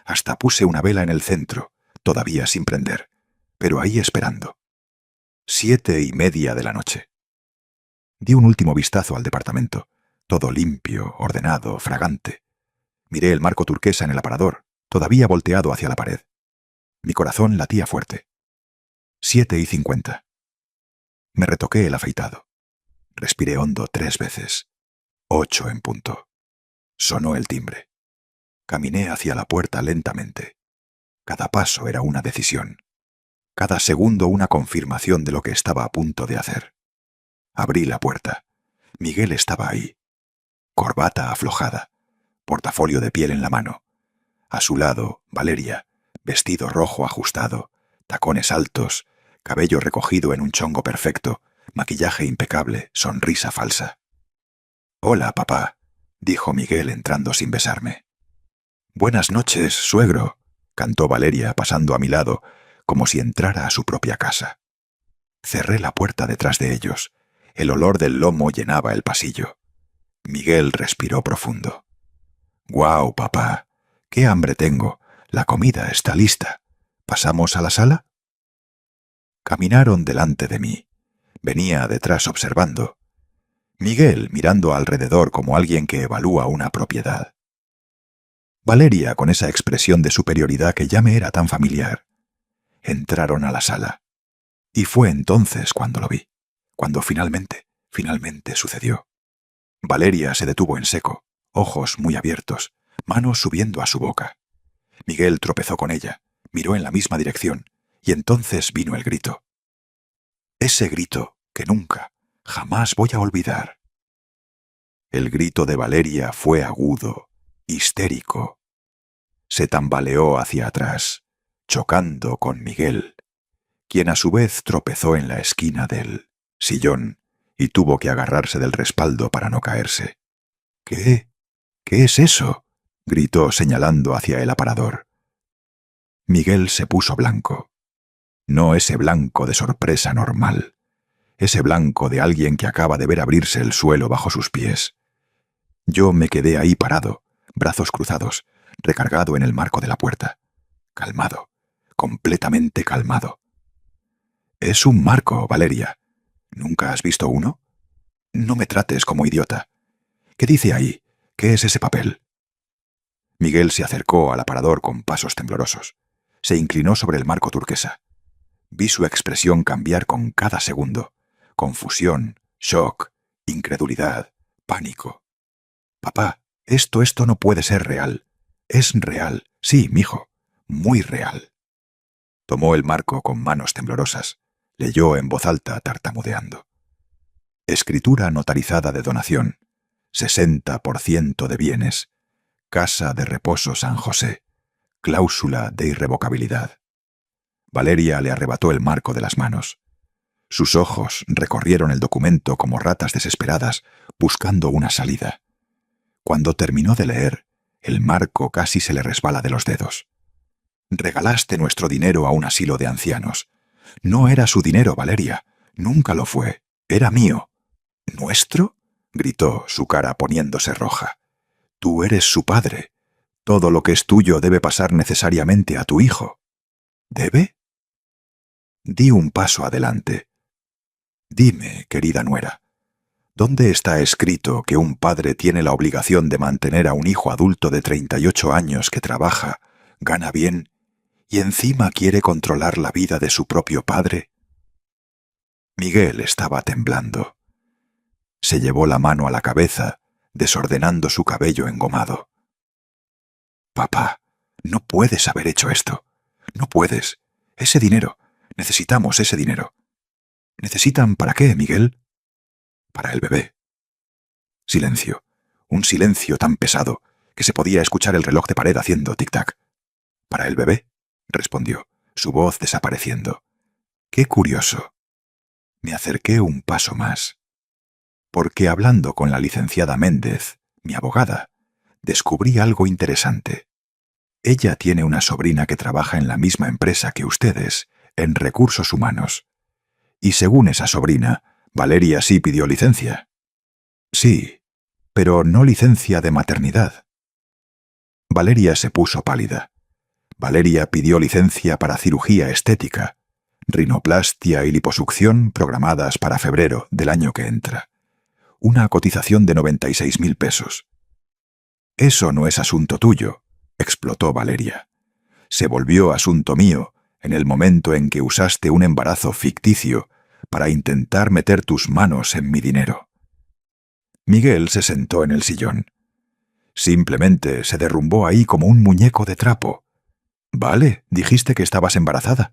Hasta puse una vela en el centro, todavía sin prender, pero ahí esperando. 7:30 de la noche. Di un último vistazo al departamento, todo limpio, ordenado, fragante. Miré el marco turquesa en el aparador, todavía volteado hacia la pared. Mi corazón latía fuerte. 7:50. Me retoqué el afeitado. Respiré hondo 3 veces. 8 en punto. Sonó el timbre. Caminé hacia la puerta lentamente. Cada paso era una decisión. Cada segundo una confirmación de lo que estaba a punto de hacer. Abrí la puerta. Miguel estaba ahí. Corbata aflojada, portafolio de piel en la mano. A su lado, Valeria, vestido rojo ajustado, tacones altos, cabello recogido en un chongo perfecto, maquillaje impecable, sonrisa falsa. «Hola, papá», dijo Miguel entrando sin besarme. «Buenas noches, suegro», cantó Valeria pasando a mi lado, como si entrara a su propia casa. Cerré la puerta detrás de ellos. El olor del lomo llenaba el pasillo. Miguel respiró profundo. «Guau, papá, qué hambre tengo. La comida está lista. ¿Pasamos a la sala?» Caminaron delante de mí. Venía detrás observando. Miguel mirando alrededor como alguien que evalúa una propiedad. Valeria con esa expresión de superioridad que ya me era tan familiar. Entraron a la sala. Y fue entonces cuando lo vi. Cuando finalmente sucedió. Valeria se detuvo en seco, ojos muy abiertos, manos subiendo a su boca. Miguel tropezó con ella, miró en la misma dirección, y entonces vino el grito. Ese grito que nunca, jamás voy a olvidar. El grito de Valeria fue agudo, histérico. Se tambaleó hacia atrás, chocando con Miguel, quien a su vez tropezó en la esquina del sillón y tuvo que agarrarse del respaldo para no caerse. «¿Qué? ¿Qué es eso?», gritó señalando hacia el aparador. Miguel se puso blanco. No ese blanco de sorpresa normal, ese blanco de alguien que acaba de ver abrirse el suelo bajo sus pies. Yo me quedé ahí parado, brazos cruzados, recargado en el marco de la puerta. Calmado, completamente calmado. «Es un marco, Valeria. ¿Nunca has visto uno? No me trates como idiota. ¿Qué dice ahí? ¿Qué es ese papel?» Miguel se acercó al aparador con pasos temblorosos. Se inclinó sobre el marco turquesa. Vi su expresión cambiar con cada segundo. Confusión, shock, incredulidad, pánico. «Papá, esto no puede ser real. Es real, sí, mijo, muy real». Tomó el marco con manos temblorosas. Leyó en voz alta, tartamudeando. «Escritura notarizada de donación. 60% de bienes. Casa de Reposo San José. Cláusula de irrevocabilidad». Valeria le arrebató el marco de las manos. Sus ojos recorrieron el documento como ratas desesperadas, buscando una salida. Cuando terminó de leer, el marco casi se le resbala de los dedos. «Regalaste nuestro dinero a un asilo de ancianos. No era su dinero, Valeria. Nunca lo fue. Era mío». «¿Nuestro?», gritó, su cara poniéndose roja. «Tú eres su padre. Todo lo que es tuyo debe pasar necesariamente a tu hijo». «¿Debe?». Di un paso adelante. «Dime, querida nuera, ¿dónde está escrito que un padre tiene la obligación de mantener a un hijo adulto de 38 años que trabaja, gana bien y encima quiere controlar la vida de su propio padre?» Miguel estaba temblando. Se llevó la mano a la cabeza, desordenando su cabello engomado. «Papá, no puedes haber hecho esto. No puedes. Ese dinero. Necesitamos ese dinero». «¿Necesitan para qué, Miguel?» «Para el bebé». Silencio. Un silencio tan pesado que se podía escuchar el reloj de pared haciendo tic-tac. «¿Para el bebé?», respondió, su voz desapareciendo. «Qué curioso». Me acerqué un paso más. Porque hablando con la licenciada Méndez, mi abogada, descubrí algo interesante. Ella tiene una sobrina que trabaja en la misma empresa que ustedes, en recursos humanos. Y según esa sobrina, Valeria sí pidió licencia. Sí, pero no licencia de maternidad. Valeria se puso pálida. Valeria pidió licencia para cirugía estética, rinoplastia y liposucción programadas para febrero del año que entra. Una cotización de 96.000 pesos. «Eso no es asunto tuyo», explotó Valeria. «Se volvió asunto mío en el momento en que usaste un embarazo ficticio para intentar meter tus manos en mi dinero». Miguel se sentó en el sillón. Simplemente se derrumbó ahí como un muñeco de trapo. «Vale, dijiste que estabas embarazada».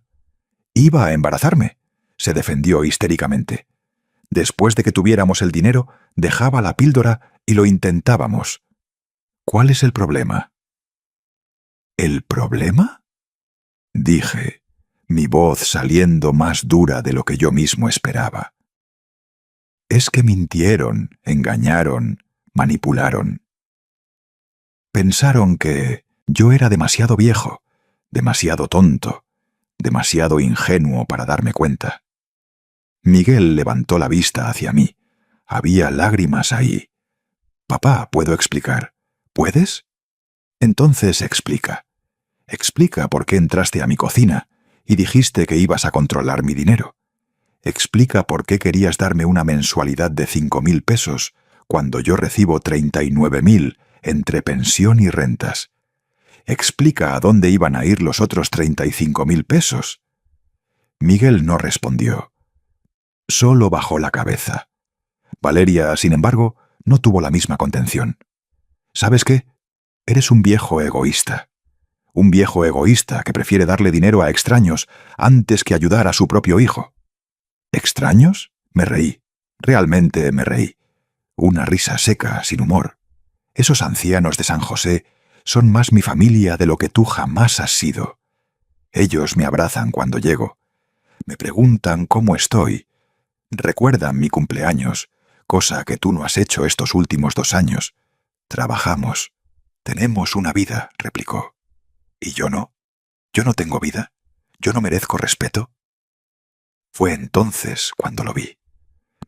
«Iba a embarazarme», se defendió histéricamente. «Después de que tuviéramos el dinero, dejaba la píldora y lo intentábamos». «¿Cuál es el problema?». «¿El problema?», dije, mi voz saliendo más dura de lo que yo mismo esperaba. «Es que mintieron, engañaron, manipularon. Pensaron que yo era demasiado viejo, demasiado tonto, demasiado ingenuo para darme cuenta». Miguel levantó la vista hacia mí. Había lágrimas ahí. «Papá, ¿puedo explicar? ¿Puedes? Entonces explica. Explica por qué entraste a mi cocina y dijiste que ibas a controlar mi dinero. Explica por qué querías darme una mensualidad de 5.000 pesos cuando yo recibo 39.000 entre pensión y rentas. Explica a dónde iban a ir los otros 35.000 pesos». Miguel no respondió. Solo bajó la cabeza. Valeria, sin embargo, no tuvo la misma contención. «¿Sabes qué? Eres un viejo egoísta. Un viejo egoísta que prefiere darle dinero a extraños antes que ayudar a su propio hijo». «¿Extraños?», me reí. Realmente me reí. Una risa seca, sin humor. Esos ancianos de San José son más mi familia de lo que tú jamás has sido. Ellos me abrazan cuando llego. Me preguntan cómo estoy. Recuerdan mi cumpleaños, cosa que tú no has hecho estos últimos 2 años. Trabajamos. Tenemos una vida, replicó. ¿Y yo no? ¿Yo no tengo vida? ¿Yo no merezco respeto? Fue entonces cuando lo vi.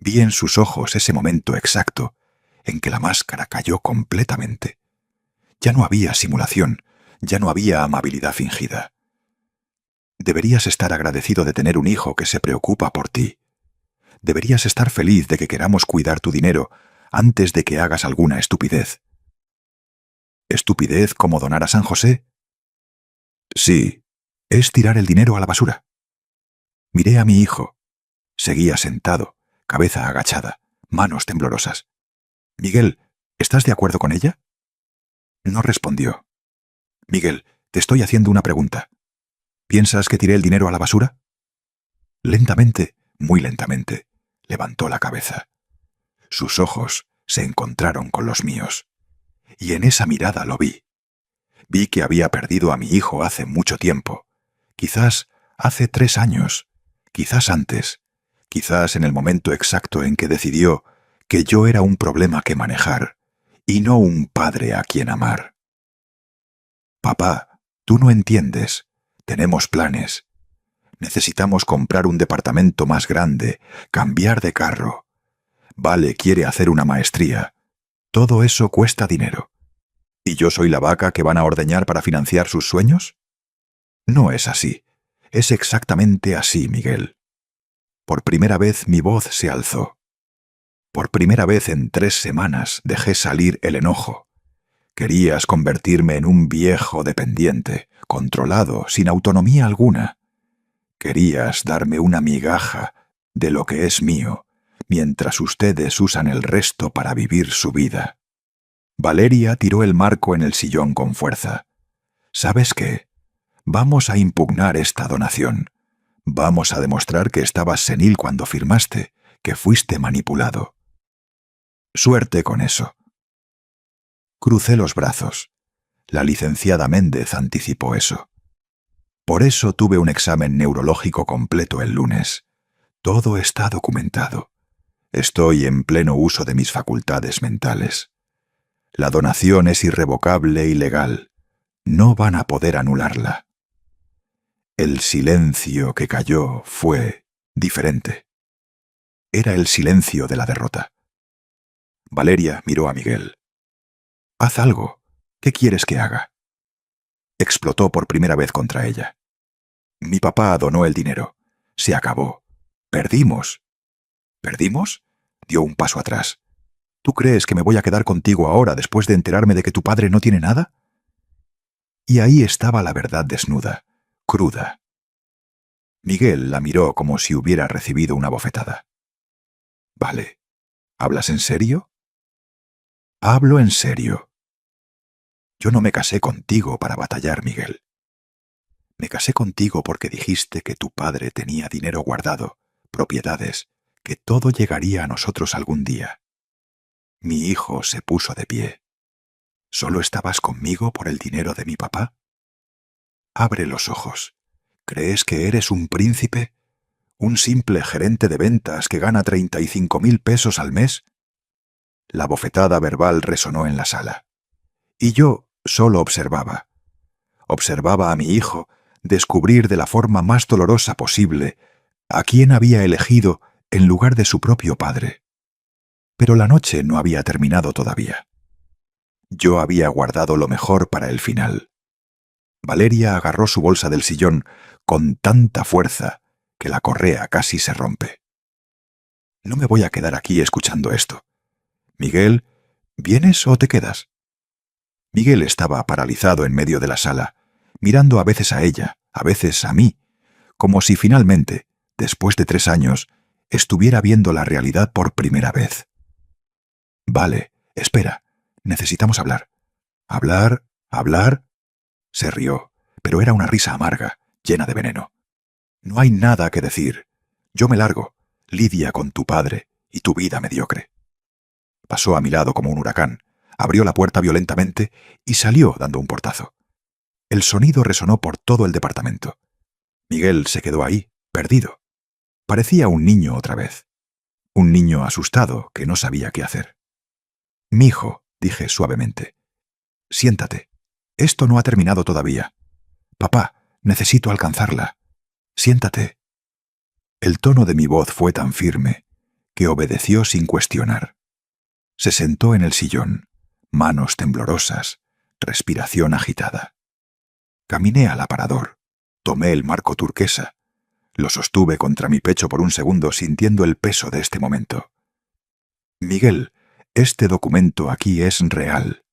Vi en sus ojos ese momento exacto en que la máscara cayó completamente. Ya no había simulación, ya no había amabilidad fingida. Deberías estar agradecido de tener un hijo que se preocupa por ti. Deberías estar feliz de que queramos cuidar tu dinero antes de que hagas alguna estupidez. ¿Estupidez como donar a San José? Sí, es tirar el dinero a la basura. Miré a mi hijo. Seguía sentado, cabeza agachada, manos temblorosas. Miguel, ¿estás de acuerdo con ella? No respondió. Miguel, te estoy haciendo una pregunta. ¿Piensas que tiré el dinero a la basura? Lentamente, muy lentamente, levantó la cabeza. Sus ojos se encontraron con los míos. Y en esa mirada lo vi. Vi que había perdido a mi hijo hace mucho tiempo. Quizás hace 3 años. Quizás antes. Quizás en el momento exacto en que decidió que yo era un problema que manejar y no un padre a quien amar. Papá, tú no entiendes. Tenemos planes. Necesitamos comprar un departamento más grande, cambiar de carro. Vale quiere hacer una maestría. Todo eso cuesta dinero. ¿Y yo soy la vaca que van a ordeñar para financiar sus sueños? No es así. Es exactamente así, Miguel. Por primera vez mi voz se alzó. Por primera vez en 3 semanas dejé salir el enojo. Querías convertirme en un viejo dependiente, controlado, sin autonomía alguna. Querías darme una migaja de lo que es mío, mientras ustedes usan el resto para vivir su vida. Valeria tiró el marco en el sillón con fuerza. ¿Sabes qué? Vamos a impugnar esta donación. Vamos a demostrar que estabas senil cuando firmaste, que fuiste manipulado. Suerte con eso. Crucé los brazos. La licenciada Méndez anticipó eso. Por eso tuve un examen neurológico completo el lunes. Todo está documentado. Estoy en pleno uso de mis facultades mentales. La donación es irrevocable y legal. No van a poder anularla. El silencio que cayó fue diferente. Era el silencio de la derrota. Valeria miró a Miguel. «Haz algo. ¿Qué quieres que haga?» Explotó por primera vez contra ella. «Mi papá donó el dinero. Se acabó. Perdimos». «¿Perdimos?», dio un paso atrás. «¿Tú crees que me voy a quedar contigo ahora después de enterarme de que tu padre no tiene nada?» Y ahí estaba la verdad desnuda, cruda. Miguel la miró como si hubiera recibido una bofetada. «Vale. ¿Hablas en serio?» «Hablo en serio. Yo no me casé contigo para batallar, Miguel. Me casé contigo porque dijiste que tu padre tenía dinero guardado, propiedades, que todo llegaría a nosotros algún día. Mi hijo se puso de pie. ¿Solo estabas conmigo por el dinero de mi papá? Abre los ojos. ¿Crees que eres un príncipe? ¿Un simple gerente de ventas que gana 35.000 pesos al mes?» La bofetada verbal resonó en la sala. Y yo solo observaba. Observaba a mi hijo descubrir de la forma más dolorosa posible a quién había elegido en lugar de su propio padre. Pero la noche no había terminado todavía. Yo había guardado lo mejor para el final. Valeria agarró su bolsa del sillón con tanta fuerza que la correa casi se rompe. No me voy a quedar aquí escuchando esto. Miguel, ¿vienes o te quedas? Miguel estaba paralizado en medio de la sala, mirando a veces a ella, a veces a mí, como si finalmente, después de 3 años, estuviera viendo la realidad por primera vez. «Vale, espera, necesitamos hablar». «¿Hablar? ¿Hablar?». Se rió, pero era una risa amarga, llena de veneno. «No hay nada que decir. Yo me largo. Lidia con tu padre y tu vida mediocre». Pasó a mi lado como un huracán, abrió la puerta violentamente y salió dando un portazo. El sonido resonó por todo el departamento. Miguel se quedó ahí, perdido. Parecía un niño otra vez. Un niño asustado que no sabía qué hacer. «Mijo», dije suavemente, «siéntate. Esto no ha terminado todavía. Papá, necesito alcanzarla. Siéntate». El tono de mi voz fue tan firme que obedeció sin cuestionar. Se sentó en el sillón, manos temblorosas, respiración agitada. Caminé al aparador, tomé el marco turquesa, lo sostuve contra mi pecho por un segundo sintiendo el peso de este momento. «Miguel, este documento aquí es real.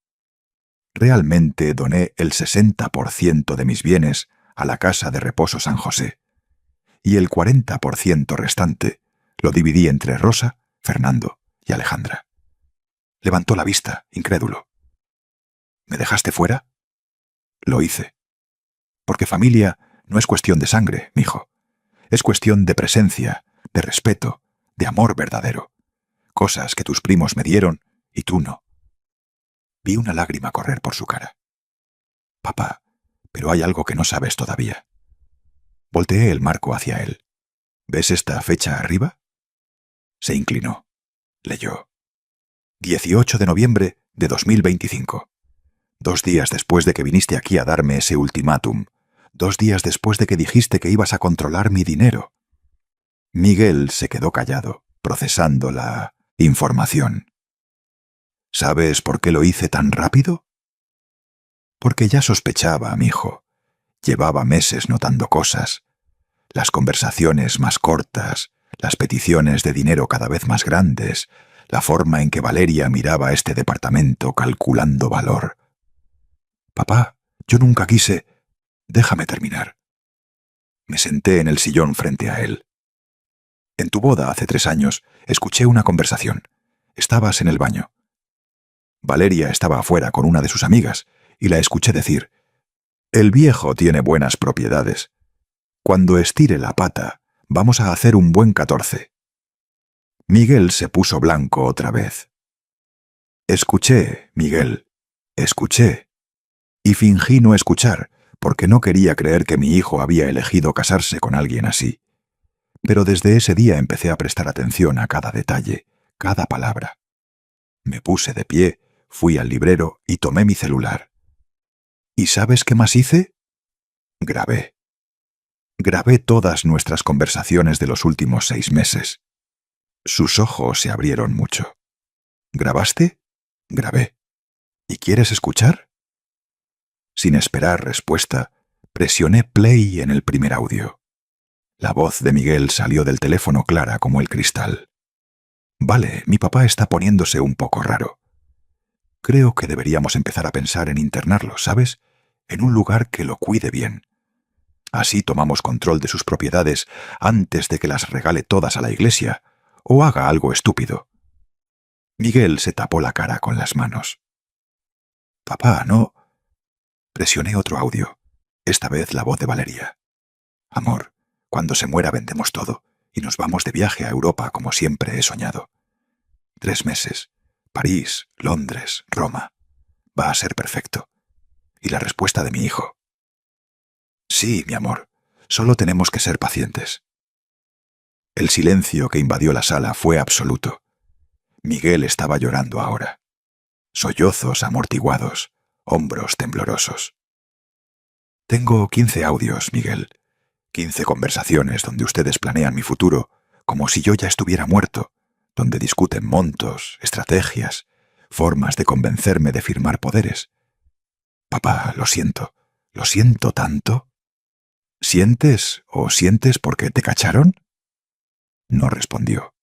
Realmente doné el 60% de mis bienes a la Casa de Reposo San José, y el 40% restante lo dividí entre Rosa, Fernando y Alejandra». Levantó la vista, incrédulo. «¿Me dejaste fuera?» Lo hice. Porque familia no es cuestión de sangre, mijo. Es cuestión de presencia, de respeto, de amor verdadero. Cosas que tus primos me dieron y tú no. Vi una lágrima correr por su cara. «Papá, pero hay algo que no sabes todavía». Volteé el marco hacia él. «¿Ves esta fecha arriba?» Se inclinó. Leyó. 18 de noviembre de 2025. 2 días después de que viniste aquí a darme ese ultimátum. 2 días después de que dijiste que ibas a controlar mi dinero. Miguel se quedó callado, procesando la información. ¿Sabes por qué lo hice tan rápido? Porque ya sospechaba, mijo. Llevaba meses notando cosas. Las conversaciones más cortas, las peticiones de dinero cada vez más grandes, la forma en que Valeria miraba este departamento calculando valor. «Papá, yo nunca quise...» «Déjame terminar». Me senté en el sillón frente a él. «En tu boda hace 3 años, escuché una conversación. Estabas en el baño. Valeria estaba afuera con una de sus amigas y la escuché decir: «El viejo tiene buenas propiedades. Cuando estire la pata, vamos a hacer un buen 14». Miguel se puso blanco otra vez. «Escuché, Miguel, escuché. Y fingí no escuchar, porque no quería creer que mi hijo había elegido casarse con alguien así. Pero desde ese día empecé a prestar atención a cada detalle, cada palabra. Me puse de pie, fui al librero y tomé mi celular. ¿Y sabes qué más hice? Grabé. Grabé todas nuestras conversaciones de los últimos 6 meses. Sus ojos se abrieron mucho. ¿Grabaste? Grabé. ¿Y quieres escuchar? Sin esperar respuesta, presioné play en el primer audio. La voz de Miguel salió del teléfono clara como el cristal. «Vale, mi papá está poniéndose un poco raro. Creo que deberíamos empezar a pensar en internarlo, ¿sabes? En un lugar que lo cuide bien. Así tomamos control de sus propiedades antes de que las regale todas a la iglesia o haga algo estúpido». Miguel se tapó la cara con las manos. «Papá, no...» Presioné otro audio, esta vez la voz de Valeria. «Amor, cuando se muera vendemos todo y nos vamos de viaje a Europa como siempre he soñado. 3 meses, París, Londres, Roma. Va a ser perfecto». Y la respuesta de mi hijo: «Sí, mi amor, solo tenemos que ser pacientes». El silencio que invadió la sala fue absoluto. Miguel estaba llorando ahora. Sollozos amortiguados, hombros temblorosos. «Tengo 15 audios, Miguel. 15 conversaciones donde ustedes planean mi futuro como si yo ya estuviera muerto, donde discuten montos, estrategias, formas de convencerme de firmar poderes. Papá, lo siento tanto». «¿Sientes o sientes porque te cacharon?» No respondió.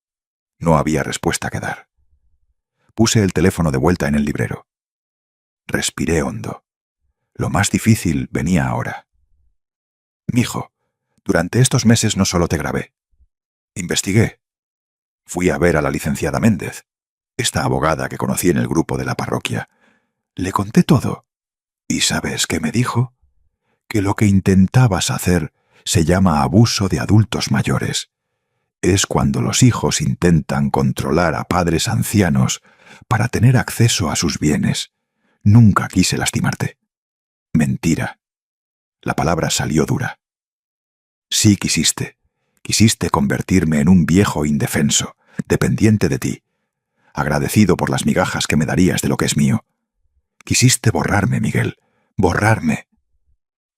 No había respuesta que dar. Puse el teléfono de vuelta en el librero. Respiré hondo. Lo más difícil venía ahora. «Mijo, durante estos meses no solo te grabé. Investigué. Fui a ver a la licenciada Méndez, esta abogada que conocí en el grupo de la parroquia. Le conté todo. ¿Y sabes qué me dijo? Que lo que intentabas hacer se llama abuso de adultos mayores. Es cuando los hijos intentan controlar a padres ancianos para tener acceso a sus bienes. Nunca quise lastimarte. Mentira. La palabra salió dura. Sí quisiste. Quisiste convertirme en un viejo indefenso, dependiente de ti, agradecido por las migajas que me darías de lo que es mío. Quisiste borrarme, Miguel, borrarme.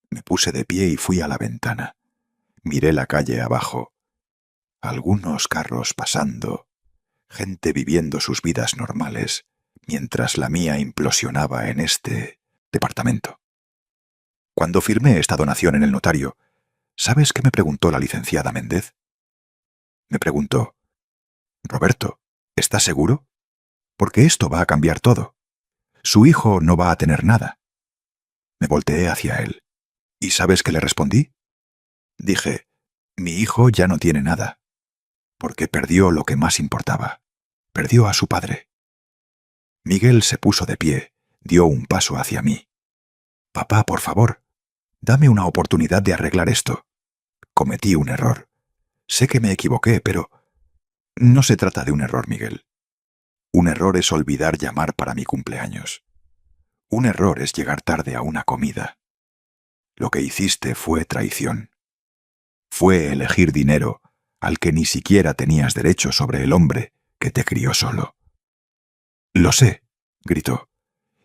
Me puse de pie y fui a la ventana. Miré la calle abajo. Algunos carros pasando, gente viviendo sus vidas normales, mientras la mía implosionaba en este departamento. Cuando firmé esta donación en el notario, ¿sabes qué me preguntó la licenciada Méndez? Me preguntó: Roberto, ¿estás seguro? Porque esto va a cambiar todo. Su hijo no va a tener nada. Me volteé hacia él. ¿Y sabes qué le respondí? Dije: mi hijo ya no tiene nada, porque perdió lo que más importaba. Perdió a su padre. Miguel se puso de pie, dio un paso hacia mí. Papá, por favor, dame una oportunidad de arreglar esto. Cometí un error. Sé que me equivoqué, pero no se trata de un error, Miguel. Un error es olvidar llamar para mi cumpleaños. Un error es llegar tarde a una comida. Lo que hiciste fue traición. Fue elegir dinero al que ni siquiera tenías derecho sobre el hombre que te crió solo. Lo sé, gritó,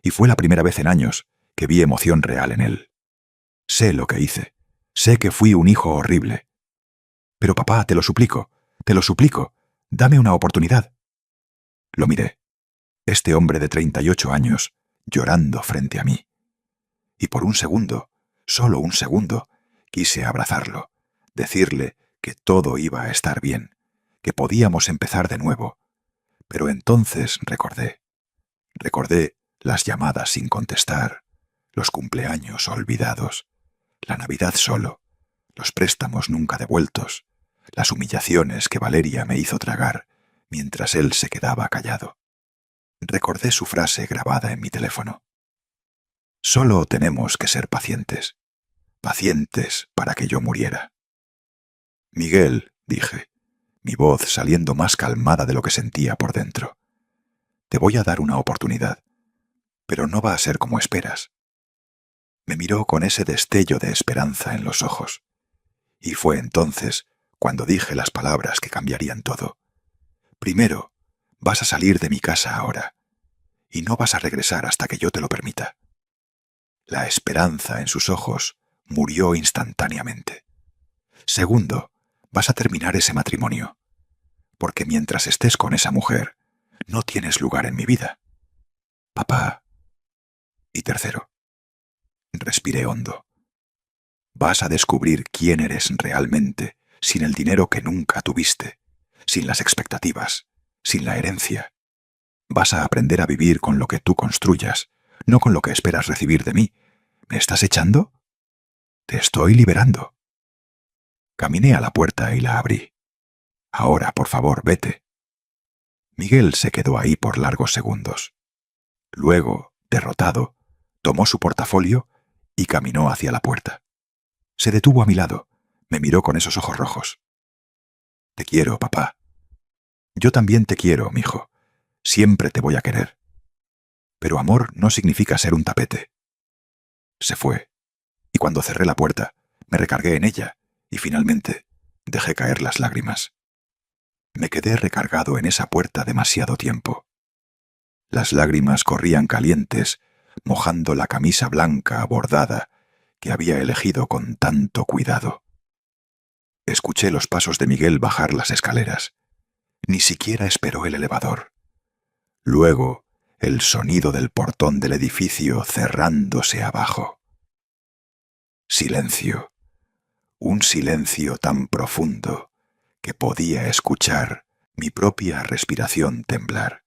y fue la primera vez en años que vi emoción real en él. Sé lo que hice. Sé que fui un hijo horrible. Pero papá, te lo suplico, dame una oportunidad. Lo miré. Este hombre de 38 años, llorando frente a mí. Y por un segundo, solo un segundo, quise abrazarlo, decirle que todo iba a estar bien, que podíamos empezar de nuevo. Pero entonces recordé las llamadas sin contestar, los cumpleaños olvidados, la Navidad solo, los préstamos nunca devueltos, las humillaciones que Valeria me hizo tragar mientras él se quedaba callado. Recordé su frase grabada en mi teléfono. Solo tenemos que ser pacientes, pacientes para que yo muriera. Miguel, dije, mi voz saliendo más calmada de lo que sentía por dentro. Te voy a dar una oportunidad, pero no va a ser como esperas. Me miró con ese destello de esperanza en los ojos, y fue entonces cuando dije las palabras que cambiarían todo. Primero, vas a salir de mi casa ahora, y no vas a regresar hasta que yo te lo permita. La esperanza en sus ojos murió instantáneamente. Segundo, vas a terminar ese matrimonio, porque mientras estés con esa mujer, no tienes lugar en mi vida. Papá. Y tercero, respiré hondo. Vas a descubrir quién eres realmente sin el dinero que nunca tuviste, sin las expectativas, sin la herencia. Vas a aprender a vivir con lo que tú construyas, no con lo que esperas recibir de mí. ¿Me estás echando? Te estoy liberando. Caminé a la puerta y la abrí. Ahora, por favor, vete. Miguel se quedó ahí por largos segundos. Luego, derrotado, tomó su portafolio y caminó hacia la puerta. Se detuvo a mi lado, me miró con esos ojos rojos. Te quiero, papá. Yo también te quiero, mijo. Siempre te voy a querer. Pero amor no significa ser un tapete. Se fue, y cuando cerré la puerta, me recargué en ella, y finalmente dejé caer las lágrimas. Me quedé recargado en esa puerta demasiado tiempo. Las lágrimas corrían calientes, mojando la camisa blanca bordada que había elegido con tanto cuidado. Escuché los pasos de Miguel bajar las escaleras. Ni siquiera esperó el elevador. Luego, el sonido del portón del edificio cerrándose abajo. Silencio. Un silencio tan profundo que podía escuchar mi propia respiración temblar.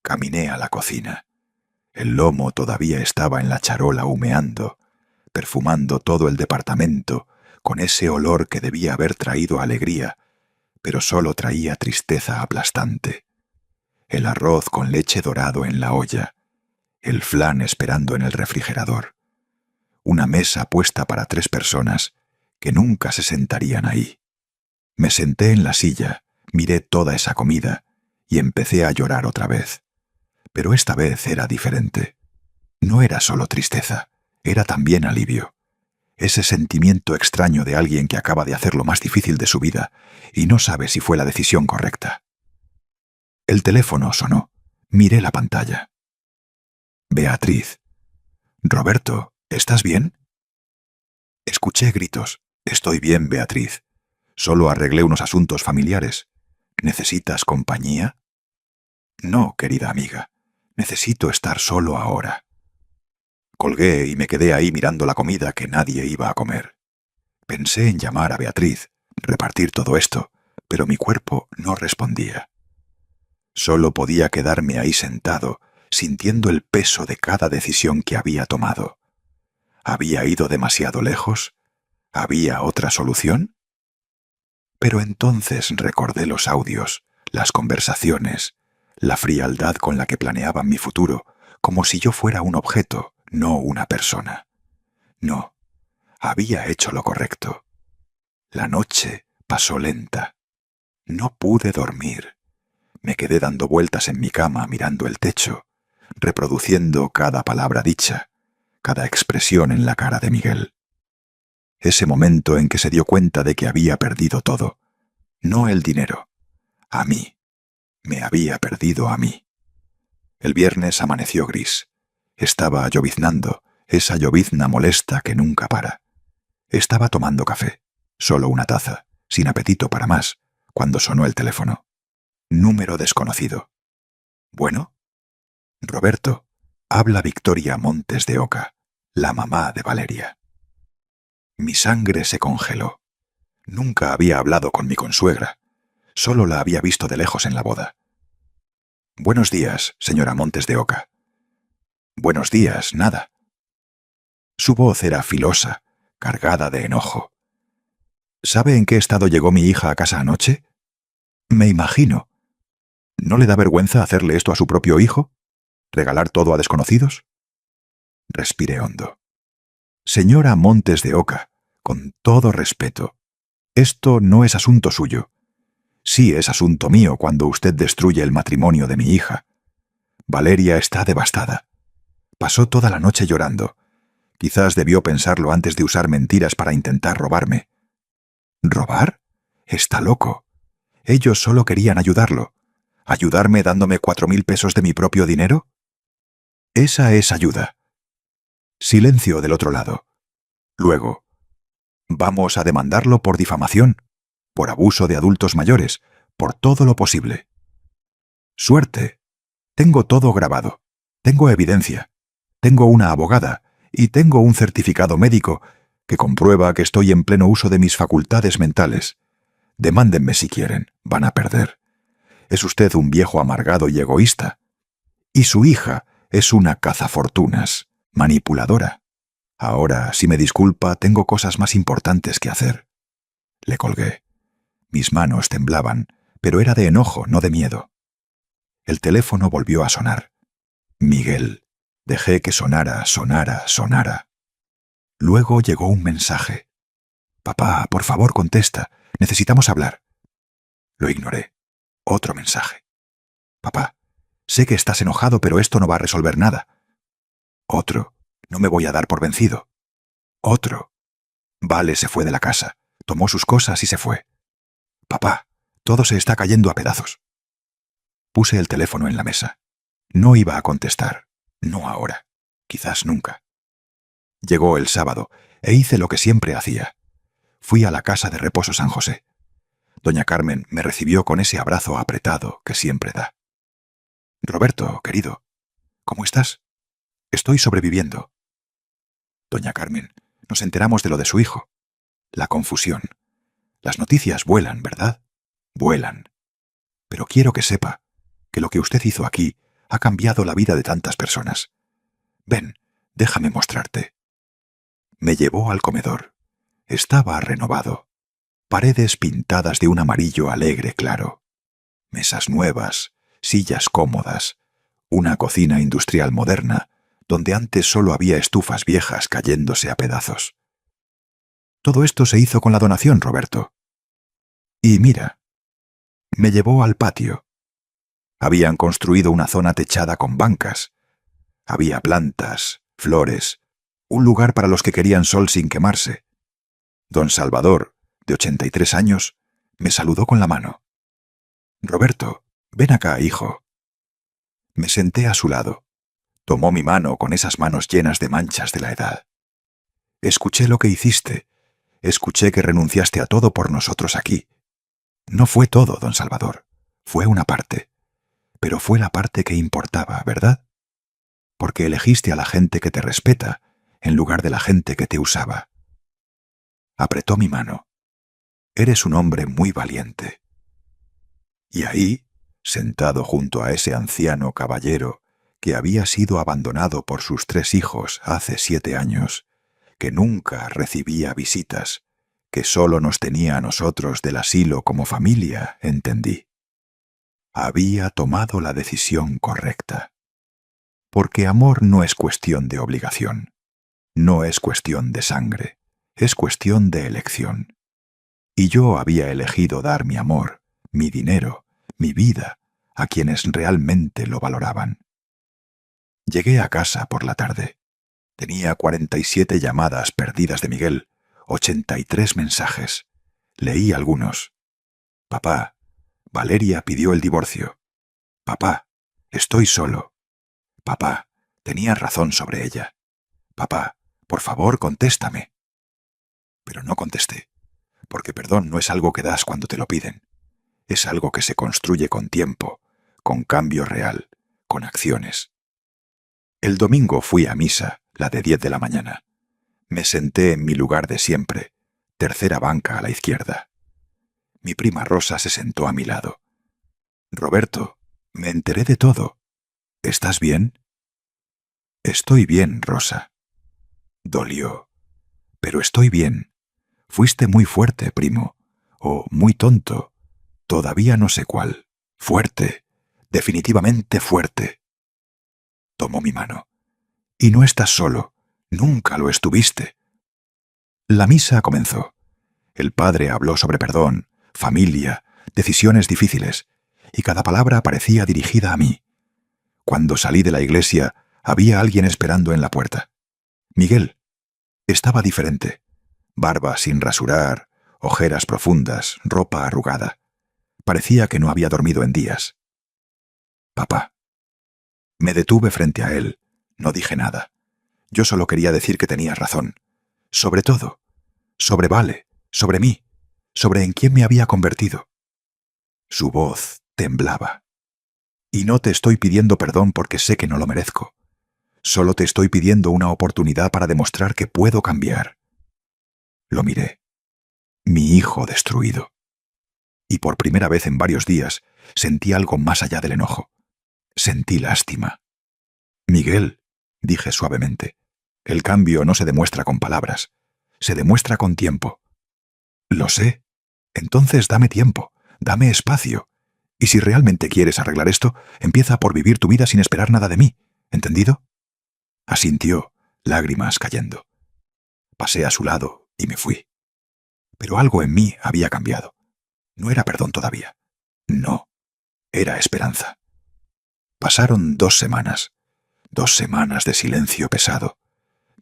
Caminé a la cocina. El lomo todavía estaba en la charola humeando, perfumando todo el departamento con ese olor que debía haber traído alegría, pero solo traía tristeza aplastante. El arroz con leche dorado en la olla, el flan esperando en el refrigerador, una mesa puesta para 3 personas que nunca se sentarían ahí. Me senté en la silla, miré toda esa comida y empecé a llorar otra vez. Pero esta vez era diferente. No era solo tristeza, era también alivio. Ese sentimiento extraño de alguien que acaba de hacer lo más difícil de su vida y no sabe si fue la decisión correcta. El teléfono sonó. Miré la pantalla. Beatriz. Roberto, ¿estás bien? Escuché gritos. Estoy bien, Beatriz. Solo arreglé unos asuntos familiares. ¿Necesitas compañía? No, querida amiga. Necesito estar solo ahora. Colgué y me quedé ahí mirando la comida que nadie iba a comer. Pensé en llamar a Beatriz, repartir todo esto, pero mi cuerpo no respondía. Solo podía quedarme ahí sentado, sintiendo el peso de cada decisión que había tomado. ¿Había ido demasiado lejos? ¿Había otra solución? Pero entonces recordé los audios, las conversaciones, la frialdad con la que planeaban mi futuro, como si yo fuera un objeto, no una persona. No, había hecho lo correcto. La noche pasó lenta. No pude dormir. Me quedé dando vueltas en mi cama mirando el techo, reproduciendo cada palabra dicha, cada expresión en la cara de Miguel. Ese momento en que se dio cuenta de que había perdido todo. No el dinero. A mí. Me había perdido a mí. El viernes amaneció gris. Estaba lloviznando, esa llovizna molesta que nunca para. Estaba tomando café, solo una taza, sin apetito para más, cuando sonó el teléfono. Número desconocido. ¿Bueno? Roberto, habla Victoria Montes de Oca, la mamá de Valeria. Mi sangre se congeló. Nunca había hablado con mi consuegra. Solo la había visto de lejos en la boda. Buenos días, señora Montes de Oca. Buenos días, nada. Su voz era filosa, cargada de enojo. ¿Sabe en qué estado llegó mi hija a casa anoche? Me imagino. ¿No le da vergüenza hacerle esto a su propio hijo? ¿Regalar todo a desconocidos? Respiré hondo. Señora Montes de Oca, con todo respeto, esto no es asunto suyo. Sí es asunto mío cuando usted destruye el matrimonio de mi hija. Valeria está devastada. Pasó toda la noche llorando. Quizás debió pensarlo antes de usar mentiras para intentar robarme. ¿Robar? Está loco. Ellos solo querían ayudarlo. ¿Ayudarme dándome 4.000 pesos de mi propio dinero? Esa es ayuda. Silencio del otro lado. Luego, vamos a demandarlo por difamación, por abuso de adultos mayores, por todo lo posible. Suerte. Tengo todo grabado. Tengo evidencia. Tengo una abogada y tengo un certificado médico que comprueba que estoy en pleno uso de mis facultades mentales. Demándenme si quieren, van a perder. Es usted un viejo amargado y egoísta. Y su hija es una cazafortunas, manipuladora. Ahora, si me disculpa, tengo cosas más importantes que hacer. Le colgué. Mis manos temblaban, pero era de enojo, no de miedo. El teléfono volvió a sonar. Miguel. Dejé que sonara, sonara, sonara. Luego llegó un mensaje. Papá, por favor, contesta. Necesitamos hablar. Lo ignoré. Otro mensaje. Papá, sé que estás enojado, pero esto no va a resolver nada. Otro. No me voy a dar por vencido. Otro. Vale se fue de la casa. Tomó sus cosas y se fue. Papá, todo se está cayendo a pedazos. Puse el teléfono en la mesa. No iba a contestar. No ahora. Quizás nunca. Llegó el sábado e hice lo que siempre hacía. Fui a la casa de reposo San José. Doña Carmen me recibió con ese abrazo apretado que siempre da. Roberto, querido, ¿cómo estás? Estoy sobreviviendo. Doña Carmen, nos enteramos de lo de su hijo. La confusión. Las noticias vuelan, ¿verdad? Vuelan. Pero quiero que sepa que lo que usted hizo aquí ha cambiado la vida de tantas personas. Ven, déjame mostrarte. Me llevó al comedor. Estaba renovado. Paredes pintadas de un amarillo alegre claro. Mesas nuevas, sillas cómodas, una cocina industrial moderna, donde antes solo había estufas viejas cayéndose a pedazos. Todo esto se hizo con la donación, Roberto. Y mira, me llevó al patio. Habían construido una zona techada con bancas. Había plantas, flores, un lugar para los que querían sol sin quemarse. Don Salvador, de 83 años, me saludó con la mano. «Roberto, ven acá, hijo». Me senté a su lado. Tomó mi mano con esas manos llenas de manchas de la edad. «Escuché lo que hiciste. Escuché que renunciaste a todo por nosotros aquí. No fue todo, don Salvador. Fue una parte. Pero fue la parte que importaba, ¿verdad? Porque elegiste a la gente que te respeta en lugar de la gente que te usaba». Apretó mi mano. «Eres un hombre muy valiente». Y ahí, sentado junto a ese anciano caballero que había sido abandonado por sus 3 hijos hace 7 años, que nunca recibía visitas, que solo nos tenía a nosotros del asilo como familia, entendí. Había tomado la decisión correcta. Porque amor no es cuestión de obligación, no es cuestión de sangre, es cuestión de elección. Y yo había elegido dar mi amor, mi dinero, mi vida, a quienes realmente lo valoraban. Llegué a casa por la tarde. Tenía 47 llamadas perdidas de Miguel, 83 mensajes. Leí algunos. «Papá, Valeria pidió el divorcio. Papá, estoy solo. Papá, tenía razón sobre ella. Papá, por favor, contéstame». Pero no contesté, porque perdón no es algo que das cuando te lo piden. Es algo que se construye con tiempo, con cambio real, con acciones. El domingo fui a misa, la de 10 de la mañana. Me senté en mi lugar de siempre, tercera banca a la izquierda. Mi prima Rosa se sentó a mi lado. «Roberto, me enteré de todo. ¿Estás bien?» «Estoy bien, Rosa». Dolió. «Pero estoy bien. Fuiste muy fuerte, primo. O muy tonto. Todavía no sé cuál. Fuerte. Definitivamente fuerte». Tomó mi mano. «Y no estás solo. Nunca lo estuviste». La misa comenzó. El padre habló sobre perdón, familia, decisiones difíciles, y cada palabra parecía dirigida a mí. Cuando salí de la iglesia, había alguien esperando en la puerta. Miguel. Estaba diferente. Barba sin rasurar, ojeras profundas, ropa arrugada. Parecía que no había dormido en días. «Papá». Me detuve frente a él. No dije nada. Yo solo quería decir que tenía razón. Sobre todo. Sobre Vale. Sobre mí. Sobre en quién me había convertido. Su voz temblaba. «Y no te estoy pidiendo perdón porque sé que no lo merezco. Solo te estoy pidiendo una oportunidad para demostrar que puedo cambiar». Lo miré. Mi hijo destruido. Y por primera vez en varios días sentí algo más allá del enojo. Sentí lástima. «Miguel», dije suavemente, «el cambio no se demuestra con palabras, se demuestra con tiempo». «Lo sé. Entonces dame tiempo, dame espacio. Y si realmente quieres arreglar esto, empieza por vivir tu vida sin esperar nada de mí. ¿Entendido?» Asintió, lágrimas cayendo. Pasé a su lado y me fui. Pero algo en mí había cambiado. No era perdón todavía. No, era esperanza. Pasaron 2 semanas. 2 semanas de silencio pesado,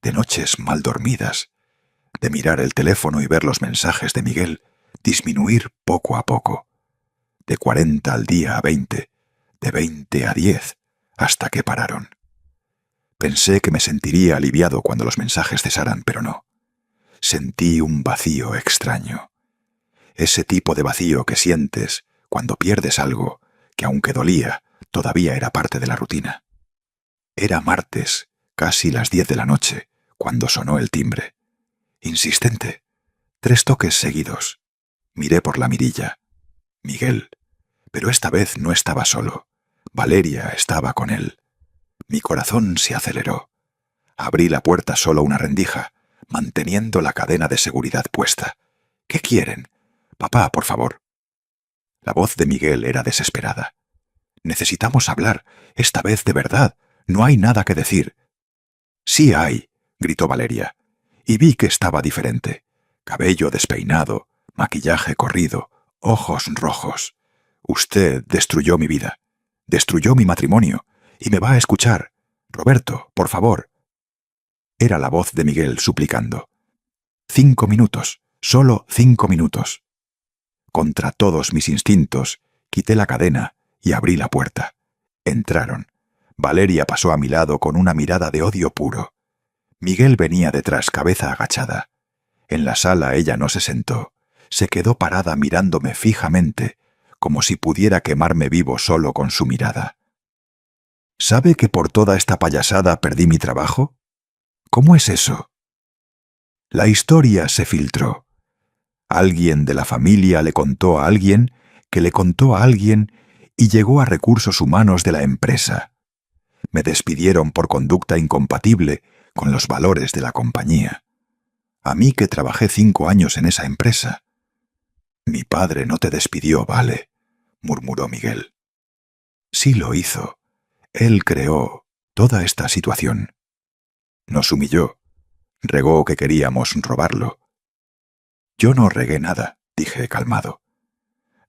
de noches mal dormidas, de mirar el teléfono y ver los mensajes de Miguel disminuir poco a poco, de 40 al día a 20, de 20 a 10, hasta que pararon. Pensé que me sentiría aliviado cuando los mensajes cesaran, pero no. Sentí un vacío extraño. Ese tipo de vacío que sientes cuando pierdes algo que, aunque dolía, todavía era parte de la rutina. Era martes, casi las 10 de la noche, cuando sonó el timbre. Insistente. 3 toques seguidos. Miré por la mirilla. Miguel. Pero esta vez no estaba solo. Valeria estaba con él. Mi corazón se aceleró. Abrí la puerta solo una rendija, manteniendo la cadena de seguridad puesta. «¿Qué quieren? Papá, por favor». La voz de Miguel era desesperada. «Necesitamos hablar, esta vez de verdad. No hay nada que decir». «Sí hay», gritó Valeria, y vi que estaba diferente. Cabello despeinado, maquillaje corrido, Ojos rojos. Usted destruyó mi vida, destruyó mi matrimonio, y me va a escuchar. Roberto, por favor. Era la voz de Miguel suplicando. 5 minutos, solo 5 minutos. Contra todos mis instintos, quité la cadena y abrí la puerta. Entraron. Valeria pasó a mi lado con una mirada de odio puro. Miguel venía detrás, cabeza agachada. En la sala ella no se sentó. Se quedó parada mirándome fijamente, como si pudiera quemarme vivo solo con su mirada. ¿Sabe que por toda esta payasada perdí mi trabajo? ¿Cómo es eso? La historia se filtró. Alguien de la familia le contó a alguien, que le contó a alguien, y llegó a recursos humanos de la empresa. Me despidieron por conducta incompatible con los valores de la compañía. A mí que trabajé 5 años en esa empresa. Mi padre no te despidió, ¿vale?, murmuró Miguel. Sí lo hizo. Él creó toda esta situación. Nos humilló. Regó que queríamos robarlo. Yo no regué nada, dije calmado.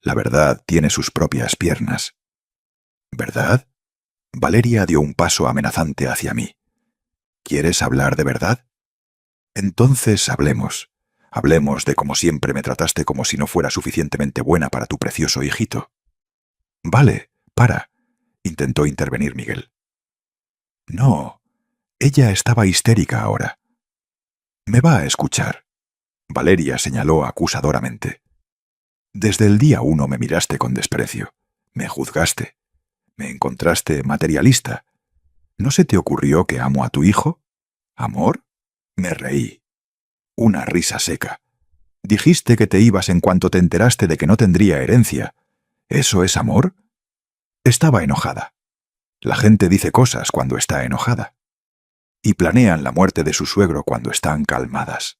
La verdad tiene sus propias piernas. ¿Verdad? Valeria dio un paso amenazante hacia mí. ¿Quieres hablar de verdad? Entonces hablemos. Hablemos de cómo siempre me trataste como si no fuera suficientemente buena para tu precioso hijito. Vale, para, intentó intervenir Miguel. No, ella estaba histérica ahora. Me va a escuchar. Valeria señaló acusadoramente. Desde el día 1 me miraste con desprecio. Me juzgaste. Me encontraste materialista. ¿No se te ocurrió que amo a tu hijo? ¿Amor? Me reí. Una risa seca. Dijiste que te ibas en cuanto te enteraste de que no tendría herencia. ¿Eso es amor? Estaba enojada. La gente dice cosas cuando está enojada. Y planean la muerte de su suegro cuando están calmadas.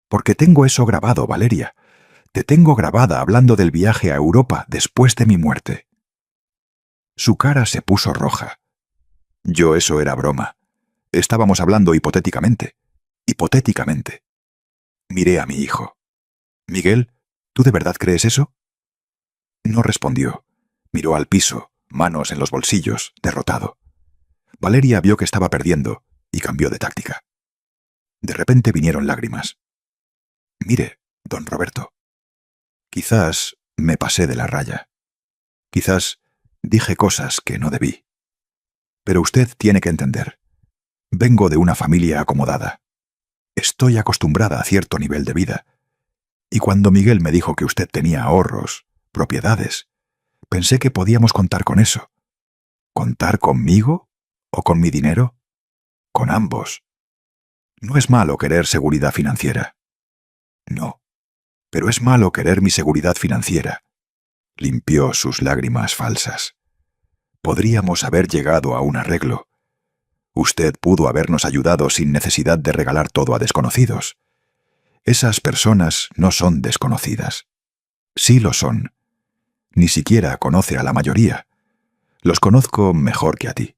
Porque tengo eso grabado, Valeria. Te tengo grabada hablando del viaje a Europa después de mi muerte. Su cara se puso roja. Eso era broma. Estábamos hablando hipotéticamente. Hipotéticamente. Miré a mi hijo. Miguel, ¿tú de verdad crees eso? No respondió. Miró al piso, manos en los bolsillos, derrotado. Valeria vio que estaba perdiendo y cambió de táctica. De repente vinieron lágrimas. Mire, don Roberto, quizás me pasé de la raya. Quizás dije cosas que no debí. Pero usted tiene que entender. Vengo de una familia acomodada. Estoy acostumbrada a cierto nivel de vida. Y cuando Miguel me dijo que usted tenía ahorros, propiedades, pensé que podíamos contar con eso. ¿Contar conmigo o con mi dinero? Con ambos. No es malo querer seguridad financiera. No, pero es malo querer mi seguridad financiera. Limpió sus lágrimas falsas. Podríamos haber llegado a un arreglo. Usted pudo habernos ayudado sin necesidad de regalar todo a desconocidos. Esas personas no son desconocidas. Sí lo son. Ni siquiera conoce a la mayoría. Los conozco mejor que a ti.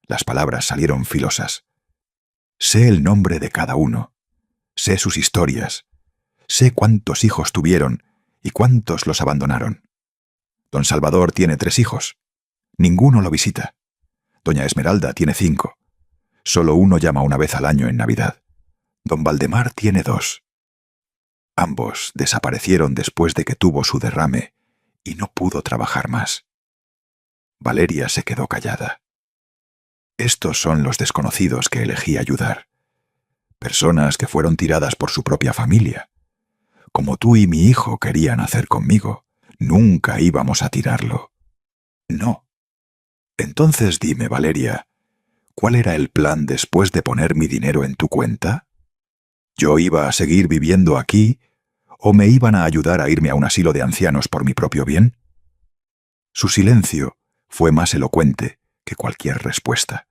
Las palabras salieron filosas. Sé el nombre de cada uno. Sé sus historias. Sé cuántos hijos tuvieron y cuántos los abandonaron. Don Salvador tiene 3 hijos. Ninguno lo visita. Doña Esmeralda tiene 5. Solo uno llama una vez al año en Navidad. Don Valdemar tiene 2. Ambos desaparecieron después de que tuvo su derrame y no pudo trabajar más. Valeria se quedó callada. Estos son los desconocidos que elegí ayudar. Personas que fueron tiradas por su propia familia. Como tú y mi hijo querían hacer conmigo, nunca íbamos a tirarlo. No. Entonces dime, Valeria, ¿cuál era el plan después de poner mi dinero en tu cuenta? ¿Yo iba a seguir viviendo aquí o me iban a ayudar a irme a un asilo de ancianos por mi propio bien? Su silencio fue más elocuente que cualquier respuesta.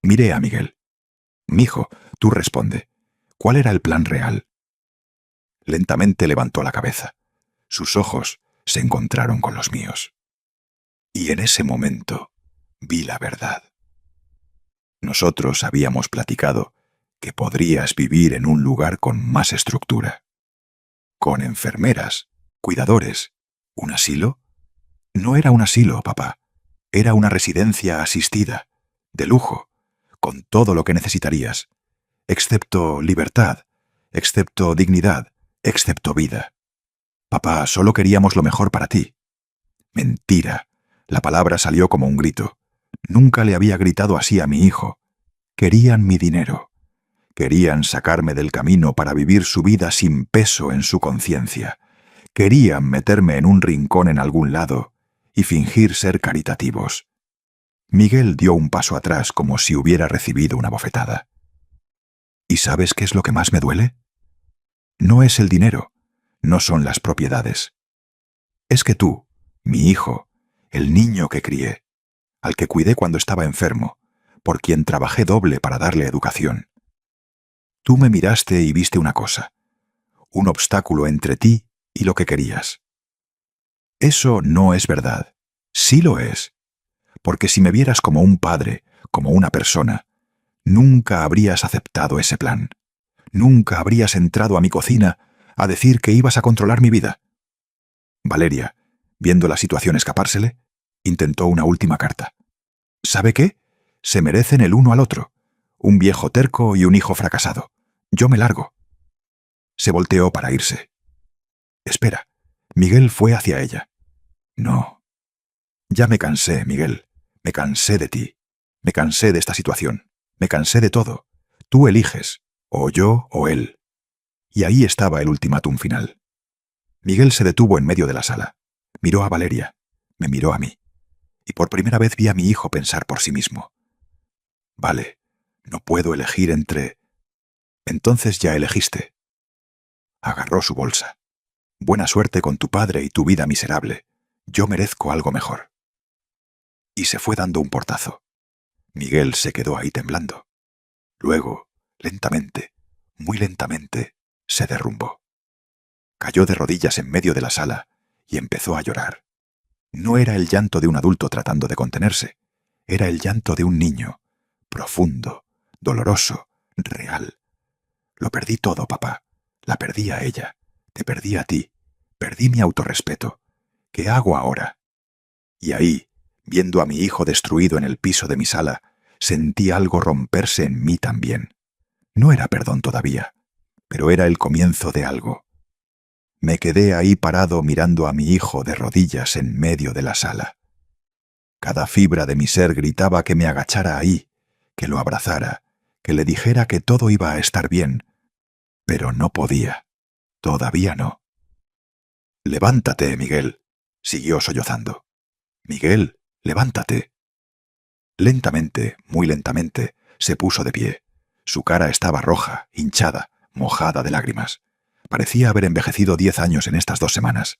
Miré a Miguel. Mijo, tú responde. ¿Cuál era el plan real? Lentamente levantó la cabeza. Sus ojos se encontraron con los míos. Y en ese momento vi la verdad. Nosotros habíamos platicado que podrías vivir en un lugar con más estructura, con enfermeras, cuidadores. ¿Un asilo? No era un asilo, papá. Era una residencia asistida, de lujo, con todo lo que necesitarías, excepto libertad, excepto dignidad, excepto vida. Papá, solo queríamos lo mejor para ti. Mentira. La palabra salió como un grito. Nunca le había gritado así a mi hijo. Querían mi dinero. Querían sacarme del camino para vivir su vida sin peso en su conciencia. Querían meterme en un rincón en algún lado y fingir ser caritativos. Miguel dio un paso atrás como si hubiera recibido una bofetada. ¿Y sabes qué es lo que más me duele? No es el dinero, no son las propiedades. Es que tú, mi hijo, el niño que crié, al que cuidé cuando estaba enfermo, por quien trabajé doble para darle educación. Tú me miraste y viste una cosa, un obstáculo entre ti y lo que querías. Eso no es verdad. Sí lo es. Porque si me vieras como un padre, como una persona, nunca habrías aceptado ese plan. Nunca habrías entrado a mi cocina a decir que ibas a controlar mi vida. Valeria, viendo la situación escapársele, intentó una última carta. ¿Sabe qué? Se merecen el uno al otro. Un viejo terco y un hijo fracasado. Yo me largo. Se volteó para irse. Espera. Miguel fue hacia ella. No. Ya me cansé, Miguel. Me cansé de ti. Me cansé de esta situación. Me cansé de todo. Tú eliges, o yo o él. Y ahí estaba el ultimátum final. Miguel se detuvo en medio de la sala. Miró a Valeria. Me miró a mí. Y por primera vez vi a mi hijo pensar por sí mismo. Vale, no puedo elegir entre... Entonces ya elegiste. Agarró su bolsa. Buena suerte con tu padre y tu vida miserable. Yo merezco algo mejor. Y se fue dando un portazo. Miguel se quedó ahí temblando. Luego, lentamente, muy lentamente, se derrumbó. Cayó de rodillas en medio de la sala y empezó a llorar. No era el llanto de un adulto tratando de contenerse. Era el llanto de un niño, profundo, doloroso, real. Lo perdí todo, papá. La perdí a ella. Te perdí a ti. Perdí mi autorrespeto. ¿Qué hago ahora? Y ahí, viendo a mi hijo destruido en el piso de mi sala, sentí algo romperse en mí también. No era perdón todavía, pero era el comienzo de algo. Me quedé ahí parado mirando a mi hijo de rodillas en medio de la sala. Cada fibra de mi ser gritaba que me agachara ahí, que lo abrazara, que le dijera que todo iba a estar bien, pero no podía. Todavía no. «Levántate, Miguel», siguió sollozando. «Miguel, levántate». Lentamente, muy lentamente, se puso de pie. Su cara estaba roja, hinchada, mojada de lágrimas. Parecía haber envejecido 10 años en estas 2 semanas.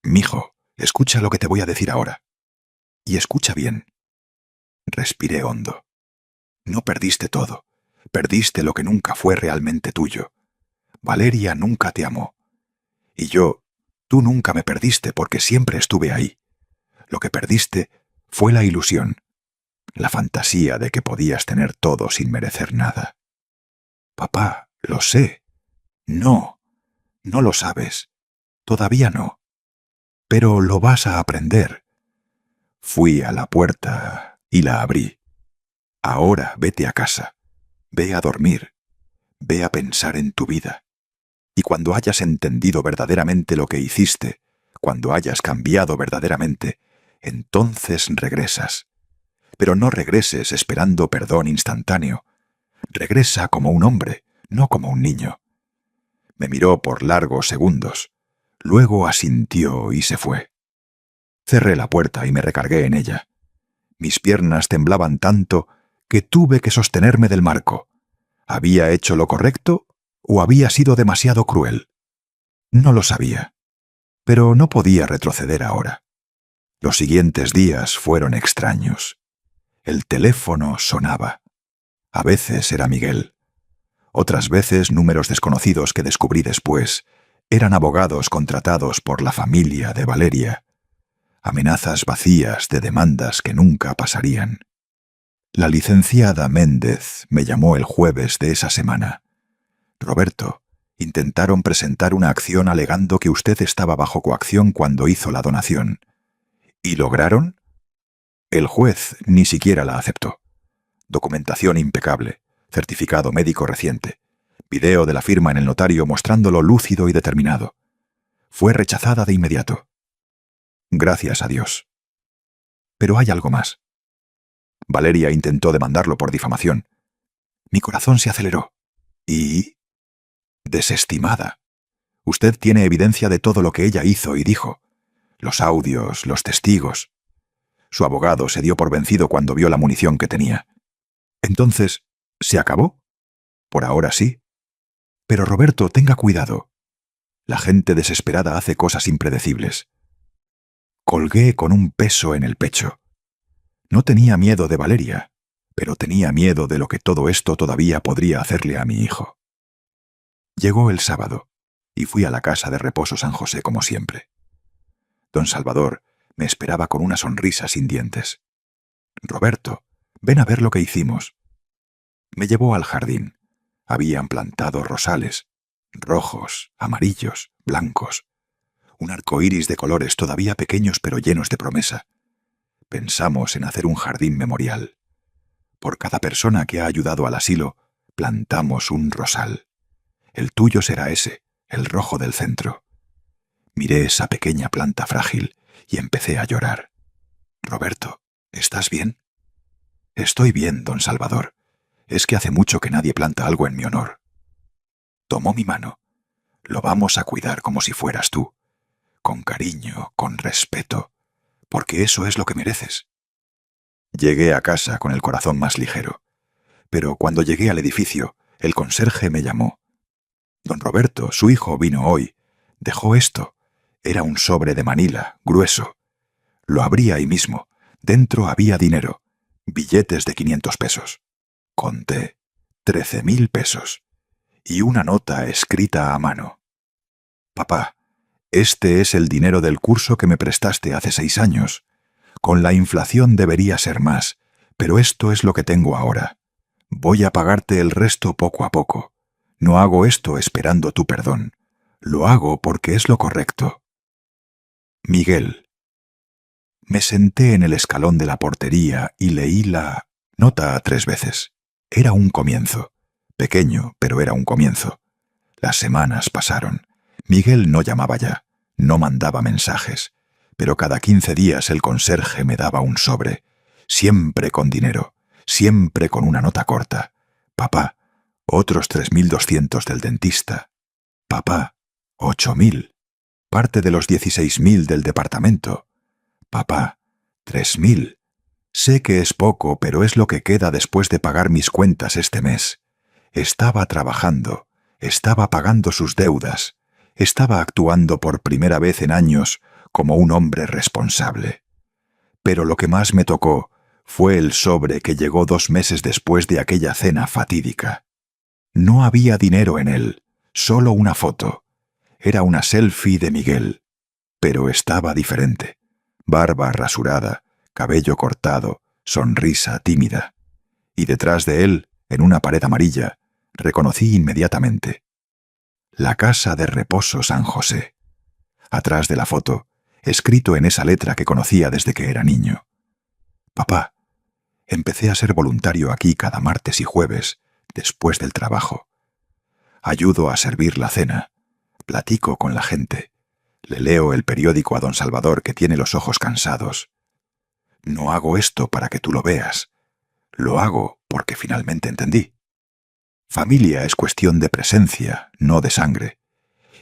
«Mijo, escucha lo que te voy a decir ahora. Y escucha bien». Respiré hondo. No perdiste todo. Perdiste lo que nunca fue realmente tuyo. Valeria nunca te amó. Y yo, tú nunca me perdiste porque siempre estuve ahí. Lo que perdiste fue la ilusión, la fantasía de que podías tener todo sin merecer nada. Papá, lo sé. No, no lo sabes. Todavía no. Pero lo vas a aprender. Fui a la puerta y la abrí. Ahora vete a casa. Ve a dormir. Ve a pensar en tu vida. Y cuando hayas entendido verdaderamente lo que hiciste, cuando hayas cambiado verdaderamente, entonces regresas. Pero no regreses esperando perdón instantáneo. Regresa como un hombre, no como un niño. Me miró por largos segundos. Luego asintió y se fue. Cerré la puerta y me recargué en ella. Mis piernas temblaban tanto que tuve que sostenerme del marco. ¿Había hecho lo correcto o había sido demasiado cruel? No lo sabía. Pero no podía retroceder ahora. Los siguientes días fueron extraños. El teléfono sonaba. A veces era Miguel. Otras veces números desconocidos que descubrí después eran abogados contratados por la familia de Valeria. Amenazas vacías de demandas que nunca pasarían. La licenciada Méndez me llamó el jueves de esa semana. «Roberto, Intentaron presentar una acción alegando que usted estaba bajo coacción cuando hizo la donación. ¿Y lograron? El juez ni siquiera la aceptó. Documentación impecable, certificado médico reciente, video de la firma en el notario mostrándolo lúcido y determinado. Fue rechazada de inmediato. Gracias a Dios. Pero hay algo más. Valeria intentó demandarlo por difamación. Mi corazón se aceleró. ¿Y? Desestimada. Usted tiene evidencia de todo lo que ella hizo y dijo. Los audios, los testigos. Su abogado se dio por vencido cuando vio la munición que tenía. Entonces, ¿se acabó? Por ahora sí. Pero Roberto, tenga cuidado. La gente desesperada hace cosas impredecibles. Colgué con un peso en el pecho. No tenía miedo de Valeria, pero tenía miedo de lo que todo esto todavía podría hacerle a mi hijo. Llegó el sábado, y fui a la casa de reposo San José como siempre. Don Salvador me esperaba con una sonrisa sin dientes. Roberto, ven a ver lo que hicimos. Me llevó al jardín. Habían plantado rosales, rojos, amarillos, blancos. Un arco iris de colores todavía pequeños pero llenos de promesa. Pensamos en hacer un jardín memorial. Por cada persona que ha ayudado al asilo, plantamos un rosal. El tuyo será ese, el rojo del centro. Miré esa pequeña planta frágil y empecé a llorar. Roberto, ¿estás bien? Estoy bien, don Salvador. Es que hace mucho que nadie planta algo en mi honor. Tomó mi mano. Lo vamos a cuidar como si fueras tú. Con cariño, con respeto, porque eso es lo que mereces. Llegué a casa con el corazón más ligero, pero cuando llegué al edificio, el conserje me llamó. Don Roberto, su hijo, vino hoy. Dejó esto. Era un sobre de Manila, grueso. Lo abrí ahí mismo. Dentro había dinero. Billetes de 500 pesos. Conté. 13.000 pesos. Y una nota escrita a mano. Papá, este es el dinero del curso que me prestaste hace 6 años. Con la inflación debería ser más, pero esto es lo que tengo ahora. Voy a pagarte el resto poco a poco. No hago esto esperando tu perdón. Lo hago porque es lo correcto. Miguel. Me senté en el escalón de la portería y leí la nota 3 veces. Era un comienzo. Pequeño, pero era un comienzo. Las semanas pasaron. Miguel no llamaba ya, no mandaba mensajes, pero cada 15 días el conserje me daba un sobre, siempre con dinero, siempre con una nota corta. Papá, otros 3.200 del dentista. Papá, 8.000. Parte de los 16.000 del departamento. Papá, 3.000. Sé que es poco, pero es lo que queda después de pagar mis cuentas este mes. Estaba trabajando, estaba pagando sus deudas, estaba actuando por primera vez en años como un hombre responsable. Pero lo que más me tocó fue el sobre que llegó 2 meses después de aquella cena fatídica. No había dinero en él, solo una foto. Era una selfie de Miguel, pero estaba diferente. Barba rasurada, cabello cortado, sonrisa tímida. Y detrás de él, en una pared amarilla, reconocí inmediatamente. La casa de reposo San José. Atrás de la foto, escrito en esa letra que conocía desde que era niño. Papá, empecé a ser voluntario aquí cada martes y jueves, después del trabajo. Ayudo a servir la cena, platico con la gente, le leo el periódico a don Salvador que tiene los ojos cansados. No hago esto para que tú lo veas, lo hago porque finalmente entendí. Familia es cuestión de presencia, no de sangre.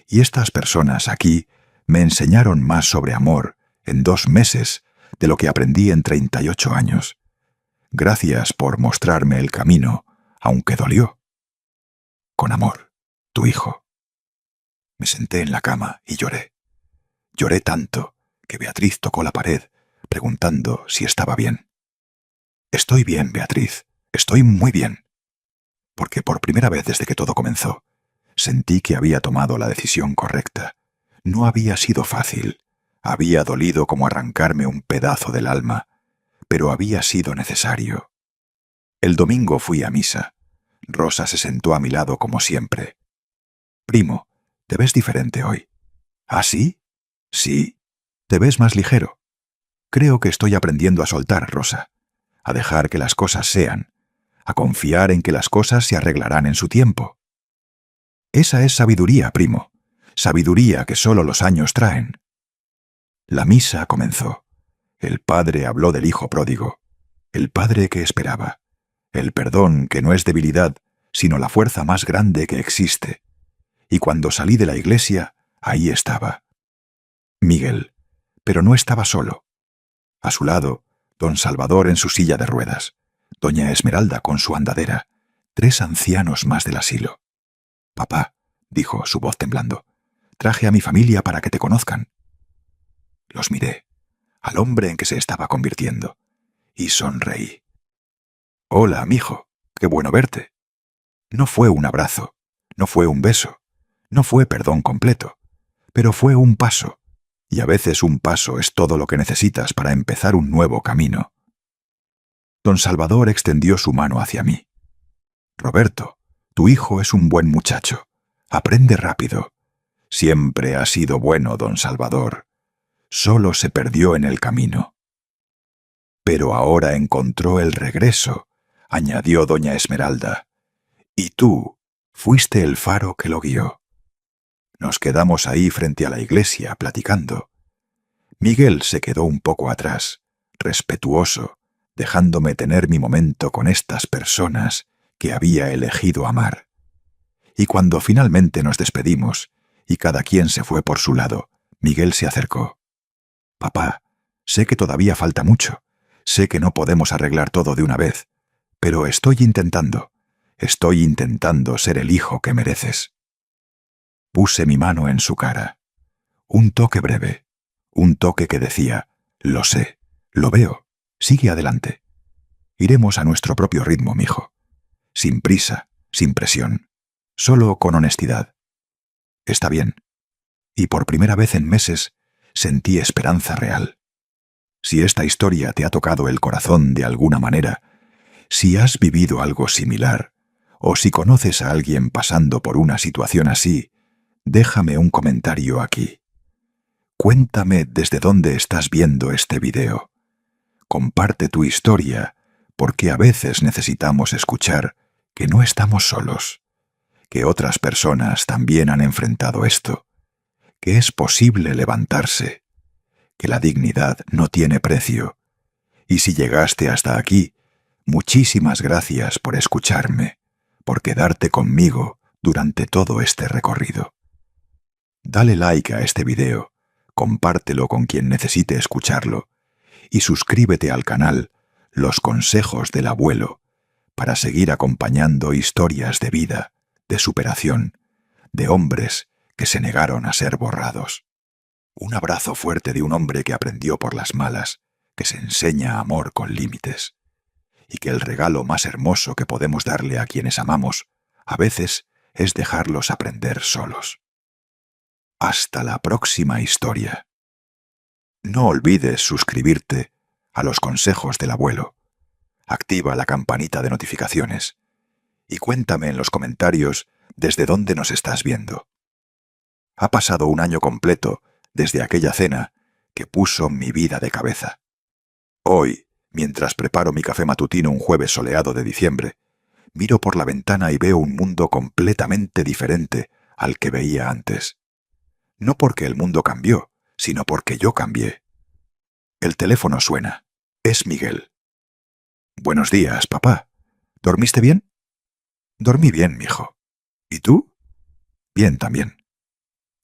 Y estas personas aquí me enseñaron más sobre amor en 2 meses de lo que aprendí en 38 años. Gracias por mostrarme el camino, aunque dolió. Con amor, tu hijo. Me senté en la cama y lloré. Lloré tanto que Beatriz tocó la pared, preguntando si estaba bien. Estoy bien, Beatriz, estoy muy bien. Porque por primera vez desde que todo comenzó, sentí que había tomado la decisión correcta. No había sido fácil, había dolido como arrancarme un pedazo del alma, pero había sido necesario. El domingo fui a misa. Rosa se sentó a mi lado como siempre. Primo, te ves diferente hoy. ¿Ah, sí? Sí. Te ves más ligero. Creo que estoy aprendiendo a soltar, Rosa, a dejar que las cosas sean, a confiar en que las cosas se arreglarán en su tiempo. Esa es sabiduría, primo, sabiduría que solo los años traen. La misa comenzó. El padre habló del hijo pródigo, el padre que esperaba, el perdón que no es debilidad, sino la fuerza más grande que existe. Y cuando salí de la iglesia, ahí estaba Miguel, pero no estaba solo. A su lado, don Salvador en su silla de ruedas, doña Esmeralda con su andadera, 3 ancianos más del asilo. «Papá», dijo, su voz temblando, «traje a mi familia para que te conozcan». Los miré, al hombre en que se estaba convirtiendo, y sonreí. «Hola, mijo, qué bueno verte». No fue un abrazo, no fue un beso, no fue perdón completo, pero fue un paso, y a veces un paso es todo lo que necesitas para empezar un nuevo camino. Don Salvador extendió su mano hacia mí. «Roberto, tu hijo es un buen muchacho. Aprende rápido. Siempre ha sido bueno, don Salvador. Solo se perdió en el camino». «Pero ahora encontró el regreso», añadió doña Esmeralda. «Y tú fuiste el faro que lo guió». Nos quedamos ahí frente a la iglesia, platicando. Miguel se quedó un poco atrás, respetuoso, dejándome tener mi momento con estas personas que había elegido amar. Y cuando finalmente nos despedimos, y cada quien se fue por su lado, Miguel se acercó. «Papá, sé que todavía falta mucho, sé que no podemos arreglar todo de una vez, pero estoy intentando ser el hijo que mereces». Puse mi mano en su cara. Un toque breve, un toque que decía: «Lo sé, lo veo, sigue adelante. Iremos a nuestro propio ritmo, mijo. Sin prisa, sin presión, solo con honestidad. Está bien». Y por primera vez en meses sentí esperanza real. Si esta historia te ha tocado el corazón de alguna manera, si has vivido algo similar, o si conoces a alguien pasando por una situación así, déjame un comentario aquí. Cuéntame desde dónde estás viendo este video. Comparte tu historia, porque a veces necesitamos escuchar que no estamos solos, que otras personas también han enfrentado esto, que es posible levantarse, que la dignidad no tiene precio. Y si llegaste hasta aquí, muchísimas gracias por escucharme, por quedarte conmigo durante todo este recorrido. Dale like a este video, compártelo con quien necesite escucharlo y suscríbete al canal Los Consejos del Abuelo para seguir acompañando historias de vida, de superación, de hombres que se negaron a ser borrados. Un abrazo fuerte de un hombre que aprendió por las malas, que se enseña amor con límites, y que el regalo más hermoso que podemos darle a quienes amamos, a veces, es dejarlos aprender solos. Hasta la próxima historia. No olvides suscribirte a Los Consejos del Abuelo. Activa la campanita de notificaciones y cuéntame en los comentarios desde dónde nos estás viendo. Ha pasado un año completo desde aquella cena que puso mi vida de cabeza. Hoy, mientras preparo mi café matutino un jueves soleado de diciembre, miro por la ventana y veo un mundo completamente diferente al que veía antes. No porque el mundo cambió, sino porque yo cambié. El teléfono suena. Es Miguel. «Buenos días, papá. ¿Dormiste bien?» «Dormí bien, mijo. ¿Y tú?» «Bien también.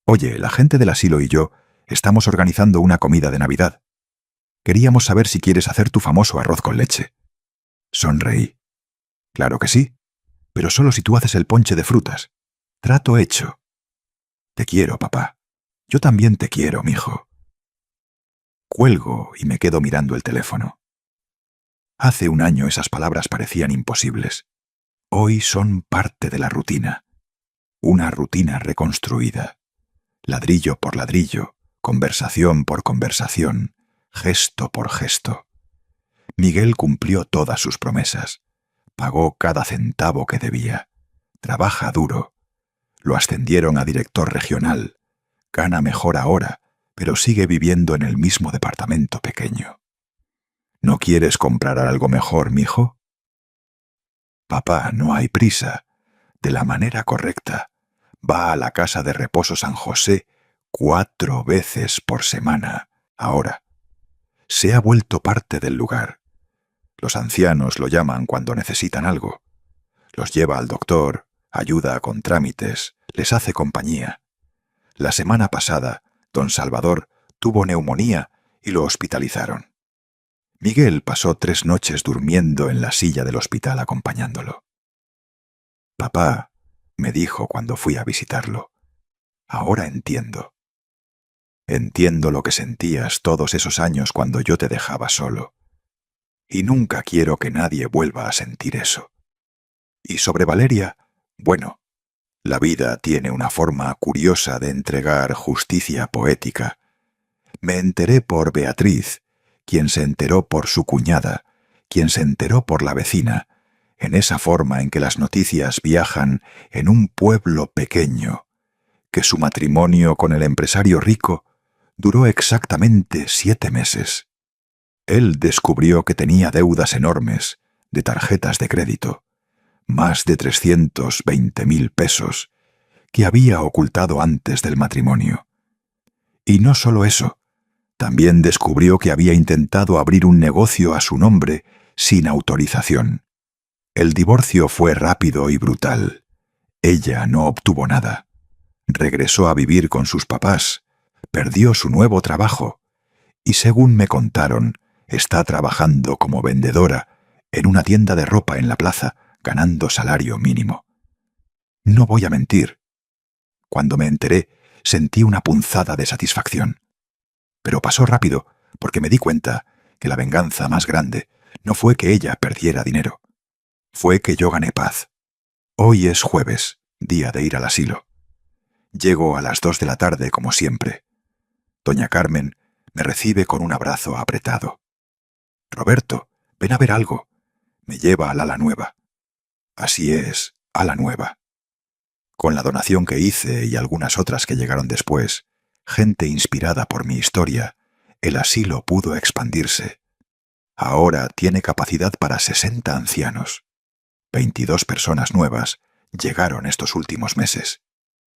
Oye, la gente del asilo y yo estamos organizando una comida de Navidad. Queríamos saber si quieres hacer tu famoso arroz con leche». Sonreí. «Claro que sí, pero solo si tú haces el ponche de frutas. Trato hecho». «Te quiero, papá. Yo también te quiero, mijo». Cuelgo y me quedo mirando el teléfono. Hace un año esas palabras parecían imposibles. Hoy son parte de la rutina. Una rutina reconstruida. Ladrillo por ladrillo, conversación por conversación, gesto por gesto. Miguel cumplió todas sus promesas. Pagó cada centavo que debía. Trabaja duro. Lo ascendieron a director regional. Gana mejor ahora, pero sigue viviendo en el mismo departamento pequeño. ¿No quieres comprar algo mejor, mijo? Papá, no hay prisa. De la manera correcta. Va a la casa de reposo San José 4 veces por semana. Ahora. Se ha vuelto parte del lugar. Los ancianos lo llaman cuando necesitan algo. Los lleva al doctor, ayuda con trámites, les hace compañía. La semana pasada, don Salvador tuvo neumonía y lo hospitalizaron. Miguel pasó 3 noches durmiendo en la silla del hospital acompañándolo. Papá, me dijo cuando fui a visitarlo, ahora entiendo. Entiendo lo que sentías todos esos años cuando yo te dejaba solo. Y nunca quiero que nadie vuelva a sentir eso. Y sobre Valeria, bueno, la vida tiene una forma curiosa de entregar justicia poética. Me enteré por Beatriz, quien se enteró por su cuñada, quien se enteró por la vecina, en esa forma en que las noticias viajan en un pueblo pequeño, que su matrimonio con el empresario rico duró exactamente 7 meses. Él descubrió que tenía deudas enormes de tarjetas de crédito, más de 320.000 pesos, que había ocultado antes del matrimonio. Y no solo eso, también descubrió que había intentado abrir un negocio a su nombre sin autorización. El divorcio fue rápido y brutal. Ella no obtuvo nada. Regresó a vivir con sus papás, perdió su nuevo trabajo y, según me contaron, está trabajando como vendedora en una tienda de ropa en la plaza, ganando salario mínimo. No voy a mentir. Cuando me enteré, sentí una punzada de satisfacción. Pero pasó rápido, porque me di cuenta que la venganza más grande no fue que ella perdiera dinero. Fue que yo gané paz. Hoy es jueves, día de ir al asilo. Llego a las 2 de la tarde como siempre. Doña Carmen me recibe con un abrazo apretado. Roberto, ven a ver algo. Me lleva al ala nueva. Así es, ala nueva. Con la donación que hice y algunas otras que llegaron después, gente inspirada por mi historia, el asilo pudo expandirse. Ahora tiene capacidad para 60 ancianos. 22 personas nuevas llegaron estos últimos meses.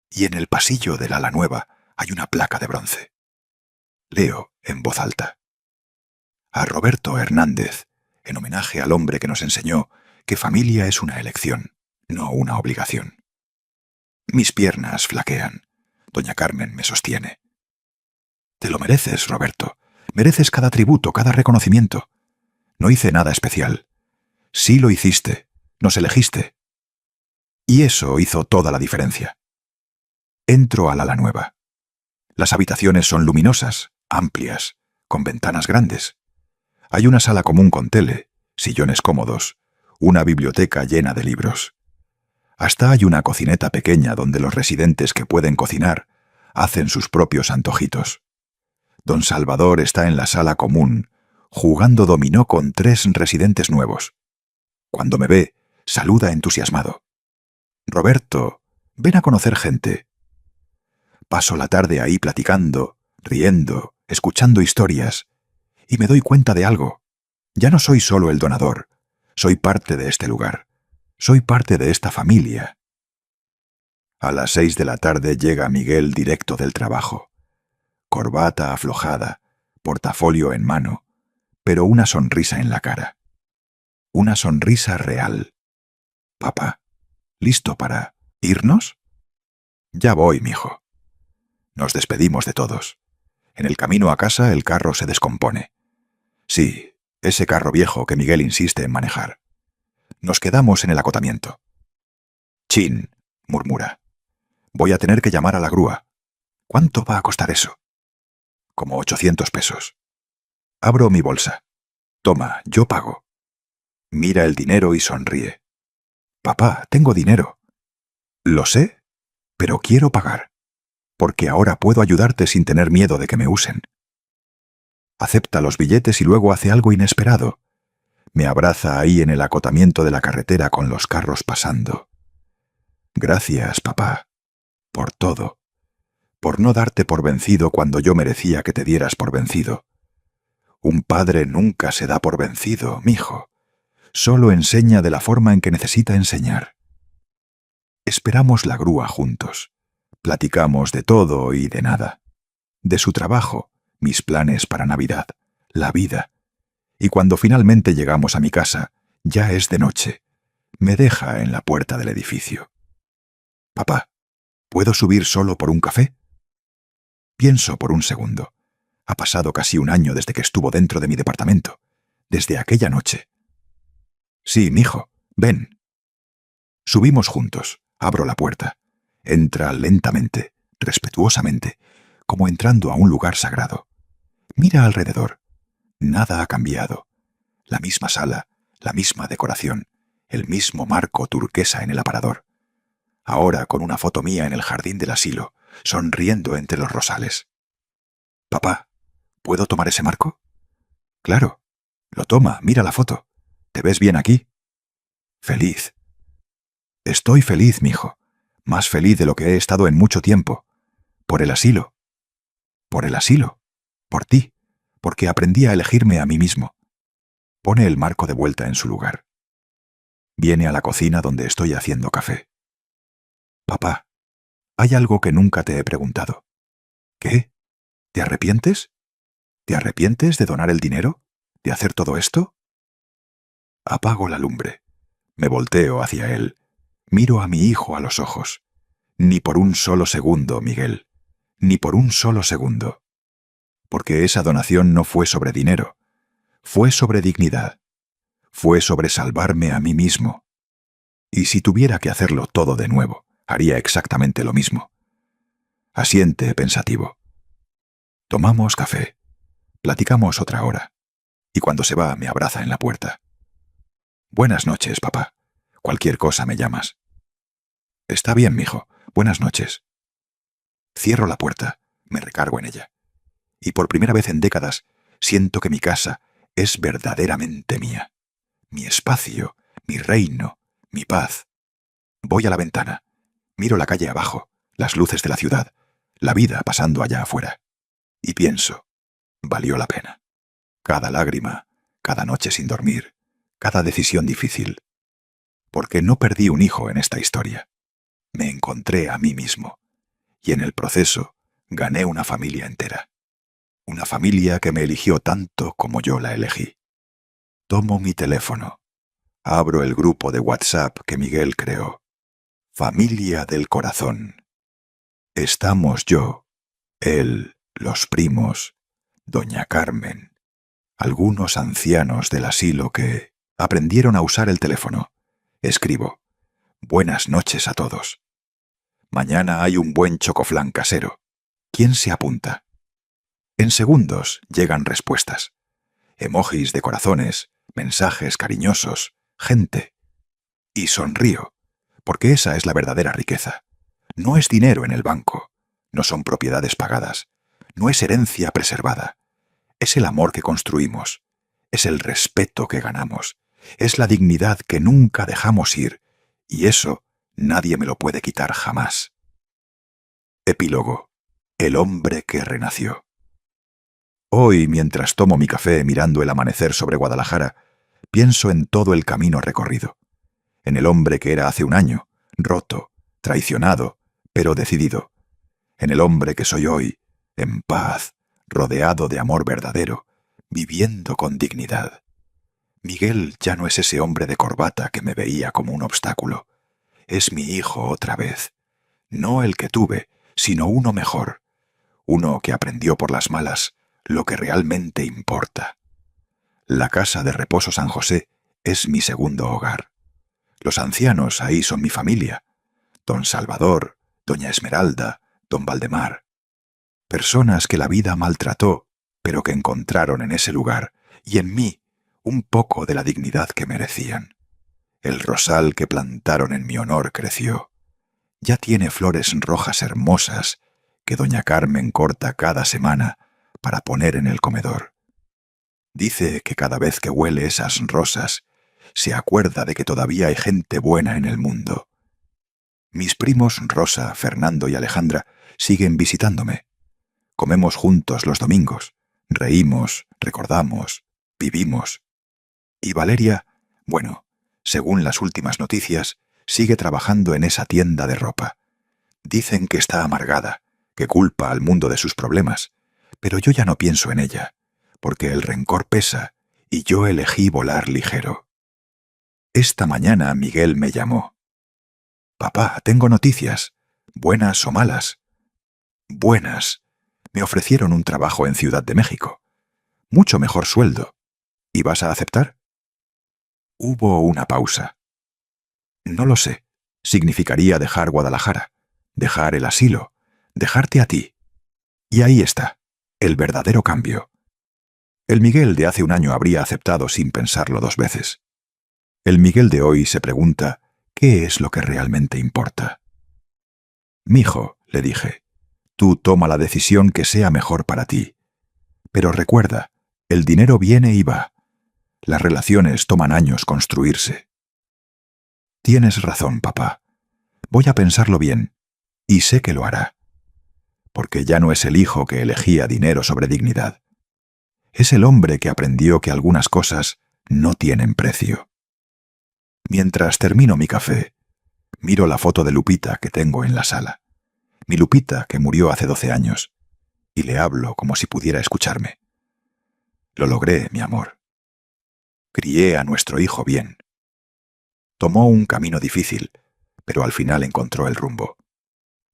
Y en el pasillo del ala nueva hay una placa de bronce. Leo en voz alta. A Roberto Hernández, en homenaje al hombre que nos enseñó que familia es una elección, no una obligación. Mis piernas flaquean. Doña Carmen me sostiene. Te lo mereces, Roberto. Mereces cada tributo, cada reconocimiento. No hice nada especial. Sí lo hiciste. Nos elegiste. Y eso hizo toda la diferencia. Entro al ala nueva. Las habitaciones son luminosas, amplias, con ventanas grandes. Hay una sala común con tele, sillones cómodos, una biblioteca llena de libros. Hasta hay una cocineta pequeña donde los residentes que pueden cocinar hacen sus propios antojitos. Don Salvador está en la sala común, jugando dominó con 3 residentes nuevos. Cuando me ve, saluda entusiasmado. Roberto, ven a conocer gente. Paso la tarde ahí platicando, riendo, escuchando historias, y me doy cuenta de algo. Ya no soy solo el donador, soy parte de este lugar, soy parte de esta familia. A las 6 de la tarde llega Miguel directo del trabajo. Corbata aflojada, portafolio en mano, pero una sonrisa en la cara. Una sonrisa real. Papá, ¿listo para irnos? Ya voy, mijo. Nos despedimos de todos. En el camino a casa el carro se descompone. Sí, ese carro viejo que Miguel insiste en manejar. Nos quedamos en el acotamiento. Chin, murmura. Voy a tener que llamar a la grúa. ¿Cuánto va a costar eso? Como 800 pesos. Abro mi bolsa. Toma, yo pago. Mira el dinero y sonríe. Papá, tengo dinero. Lo sé, pero quiero pagar, porque ahora puedo ayudarte sin tener miedo de que me usen. Acepta los billetes y luego hace algo inesperado. Me abraza ahí en el acotamiento de la carretera con los carros pasando. Gracias, papá. por todo, por no darte por vencido cuando yo merecía que te dieras por vencido. Un padre nunca se da por vencido, mijo. Solo enseña de la forma en que necesita enseñar. Esperamos la grúa juntos. Platicamos de todo y de nada. De su trabajo, mis planes para Navidad, la vida. Y cuando finalmente llegamos a mi casa, ya es de noche. Me deja en la puerta del edificio. Papá, ¿puedo subir solo por un café? Pienso por un segundo. Ha pasado casi un año desde que estuvo dentro de mi departamento, desde aquella noche. Sí, mijo, ven. Subimos juntos. Abro la puerta. Entra lentamente, respetuosamente, como entrando a un lugar sagrado. Mira alrededor. Nada ha cambiado. La misma sala, la misma decoración, el mismo marco turquesa en el aparador. Ahora con una foto mía en el jardín del asilo, sonriendo entre los rosales. Papá, ¿puedo tomar ese marco? Claro. Lo toma, mira la foto. ¿Te ves bien aquí? Feliz. Estoy feliz, mijo. Más feliz de lo que he estado en mucho tiempo. Por el asilo. Por el asilo. Por ti. Porque aprendí a elegirme a mí mismo. Pone el marco de vuelta en su lugar. Viene a la cocina donde estoy haciendo café. Papá, hay algo que nunca te he preguntado. ¿Qué? ¿Te arrepientes? ¿Te arrepientes de donar el dinero? ¿De hacer todo esto? Apago la lumbre. Me volteo hacia él. Miro a mi hijo a los ojos. Ni por un solo segundo, Miguel. Ni por un solo segundo. Porque esa donación no fue sobre dinero. Fue sobre dignidad. Fue sobre salvarme a mí mismo. Y si tuviera que hacerlo todo de nuevo, haría exactamente lo mismo. Asiente pensativo. Tomamos café. Platicamos otra hora. Y cuando se va, me abraza en la puerta. Buenas noches, papá. Cualquier cosa me llamas. Está bien, mijo. Buenas noches. Cierro la puerta, me recargo en ella. Y por primera vez en décadas, siento que mi casa es verdaderamente mía. Mi espacio, mi reino, mi paz. Voy a la ventana. Miro la calle abajo, las luces de la ciudad, la vida pasando allá afuera. Y pienso, valió la pena. Cada lágrima, cada noche sin dormir, cada decisión difícil. Porque no perdí un hijo en esta historia. Me encontré a mí mismo. Y en el proceso gané una familia entera. Una familia que me eligió tanto como yo la elegí. Tomo mi teléfono. Abro el grupo de WhatsApp que Miguel creó. Familia del corazón. Estamos yo, él, los primos, doña Carmen, algunos ancianos del asilo que aprendieron a usar el teléfono. Escribo, buenas noches a todos. Mañana hay un buen chocoflán casero. ¿Quién se apunta? En segundos llegan respuestas. Emojis de corazones, mensajes cariñosos, gente. Y sonrío, porque esa es la verdadera riqueza. No es dinero en el banco, no son propiedades pagadas, no es herencia preservada. Es el amor que construimos, es el respeto que ganamos, es la dignidad que nunca dejamos ir, y eso nadie me lo puede quitar jamás. Epílogo. El hombre que renació. Hoy, mientras tomo mi café mirando el amanecer sobre Guadalajara, pienso en todo el camino recorrido. En el hombre que era hace un año, roto, traicionado, pero decidido. En el hombre que soy hoy, en paz, rodeado de amor verdadero, viviendo con dignidad. Miguel ya no es ese hombre de corbata que me veía como un obstáculo. Es mi hijo otra vez. No el que tuve, sino uno mejor. Uno que aprendió por las malas lo que realmente importa. La casa de reposo San José es mi segundo hogar. Los ancianos ahí son mi familia. Don Salvador, doña Esmeralda, don Valdemar. Personas que la vida maltrató, pero que encontraron en ese lugar y en mí un poco de la dignidad que merecían. El rosal que plantaron en mi honor creció. Ya tiene flores rojas hermosas que doña Carmen corta cada semana para poner en el comedor. Dice que cada vez que huele esas rosas, se acuerda de que todavía hay gente buena en el mundo. Mis primos Rosa, Fernando y Alejandra siguen visitándome. Comemos juntos los domingos. Reímos, recordamos, vivimos. Y Valeria, bueno, según las últimas noticias, sigue trabajando en esa tienda de ropa. Dicen que está amargada, que culpa al mundo de sus problemas, pero yo ya no pienso en ella, porque el rencor pesa y yo elegí volar ligero. Esta mañana Miguel me llamó. «Papá, tengo noticias, buenas o malas». «Buenas. Me ofrecieron un trabajo en Ciudad de México. Mucho mejor sueldo. ¿Y vas a aceptar?» Hubo una pausa. «No lo sé. Significaría dejar Guadalajara, dejar el asilo, dejarte a ti. Y ahí está, el verdadero cambio». El Miguel de hace un año habría aceptado sin pensarlo 2 veces. El Miguel de hoy se pregunta ¿qué es lo que realmente importa? «Mijo», le dije, «tú toma la decisión que sea mejor para ti. Pero recuerda, el dinero viene y va. Las relaciones toman años construirse». «Tienes razón, papá. Voy a pensarlo bien, y sé que lo hará. Porque ya no es el hijo que elegía dinero sobre dignidad. Es el hombre que aprendió que algunas cosas no tienen precio». Mientras termino mi café, miro la foto de Lupita que tengo en la sala. Mi Lupita que murió hace 12 años, y le hablo como si pudiera escucharme. «Lo logré, mi amor. Crié a nuestro hijo bien. Tomó un camino difícil, pero al final encontró el rumbo.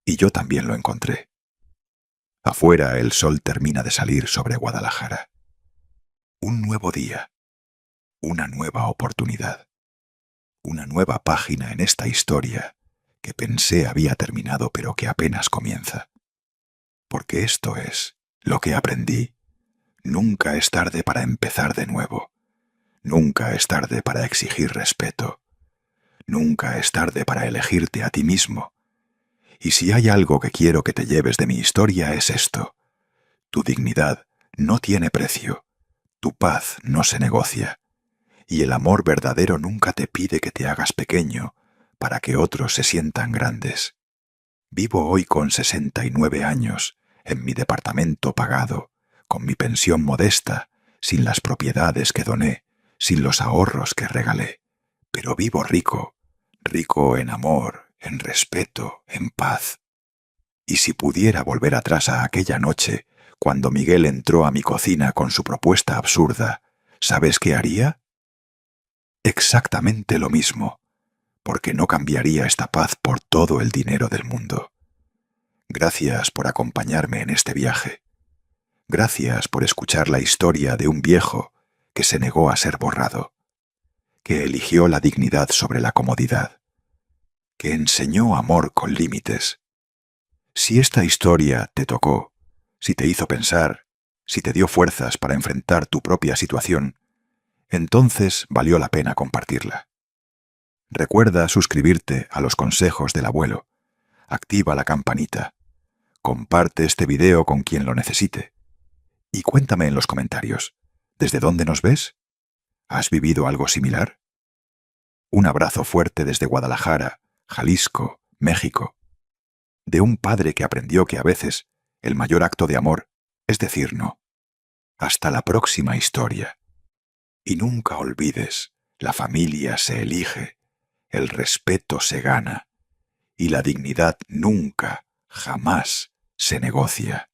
Y yo también lo encontré. Afuera el sol termina de salir sobre Guadalajara. Un nuevo día, una nueva oportunidad, una nueva página en esta historia que pensé había terminado pero que apenas comienza. Porque esto es lo que aprendí. Nunca es tarde para empezar de nuevo. Nunca es tarde para exigir respeto. Nunca es tarde para elegirte a ti mismo. Y si hay algo que quiero que te lleves de mi historia es esto. Tu dignidad no tiene precio. Tu paz no se negocia. Y el amor verdadero nunca te pide que te hagas pequeño para que otros se sientan grandes. Vivo hoy con 69 años, en mi departamento pagado, con mi pensión modesta, sin las propiedades que doné, sin los ahorros que regalé. Pero vivo rico, rico en amor, en respeto, en paz. Y si pudiera volver atrás a aquella noche, cuando Miguel entró a mi cocina con su propuesta absurda, ¿sabes qué haría? Exactamente lo mismo, porque no cambiaría esta paz por todo el dinero del mundo. Gracias por acompañarme en este viaje. Gracias por escuchar la historia de un viejo que se negó a ser borrado, que eligió la dignidad sobre la comodidad, que enseñó amor con límites. Si esta historia te tocó, si te hizo pensar, si te dio fuerzas para enfrentar tu propia situación, entonces valió la pena compartirla. Recuerda suscribirte a los consejos del abuelo. Activa la campanita. Comparte este video con quien lo necesite. Y cuéntame en los comentarios, ¿desde dónde nos ves? ¿Has vivido algo similar? Un abrazo fuerte desde Guadalajara, Jalisco, México. De un padre que aprendió que a veces el mayor acto de amor es decir no. Hasta la próxima historia. Y nunca olvides, la familia se elige, el respeto se gana, y la dignidad nunca, jamás se negocia.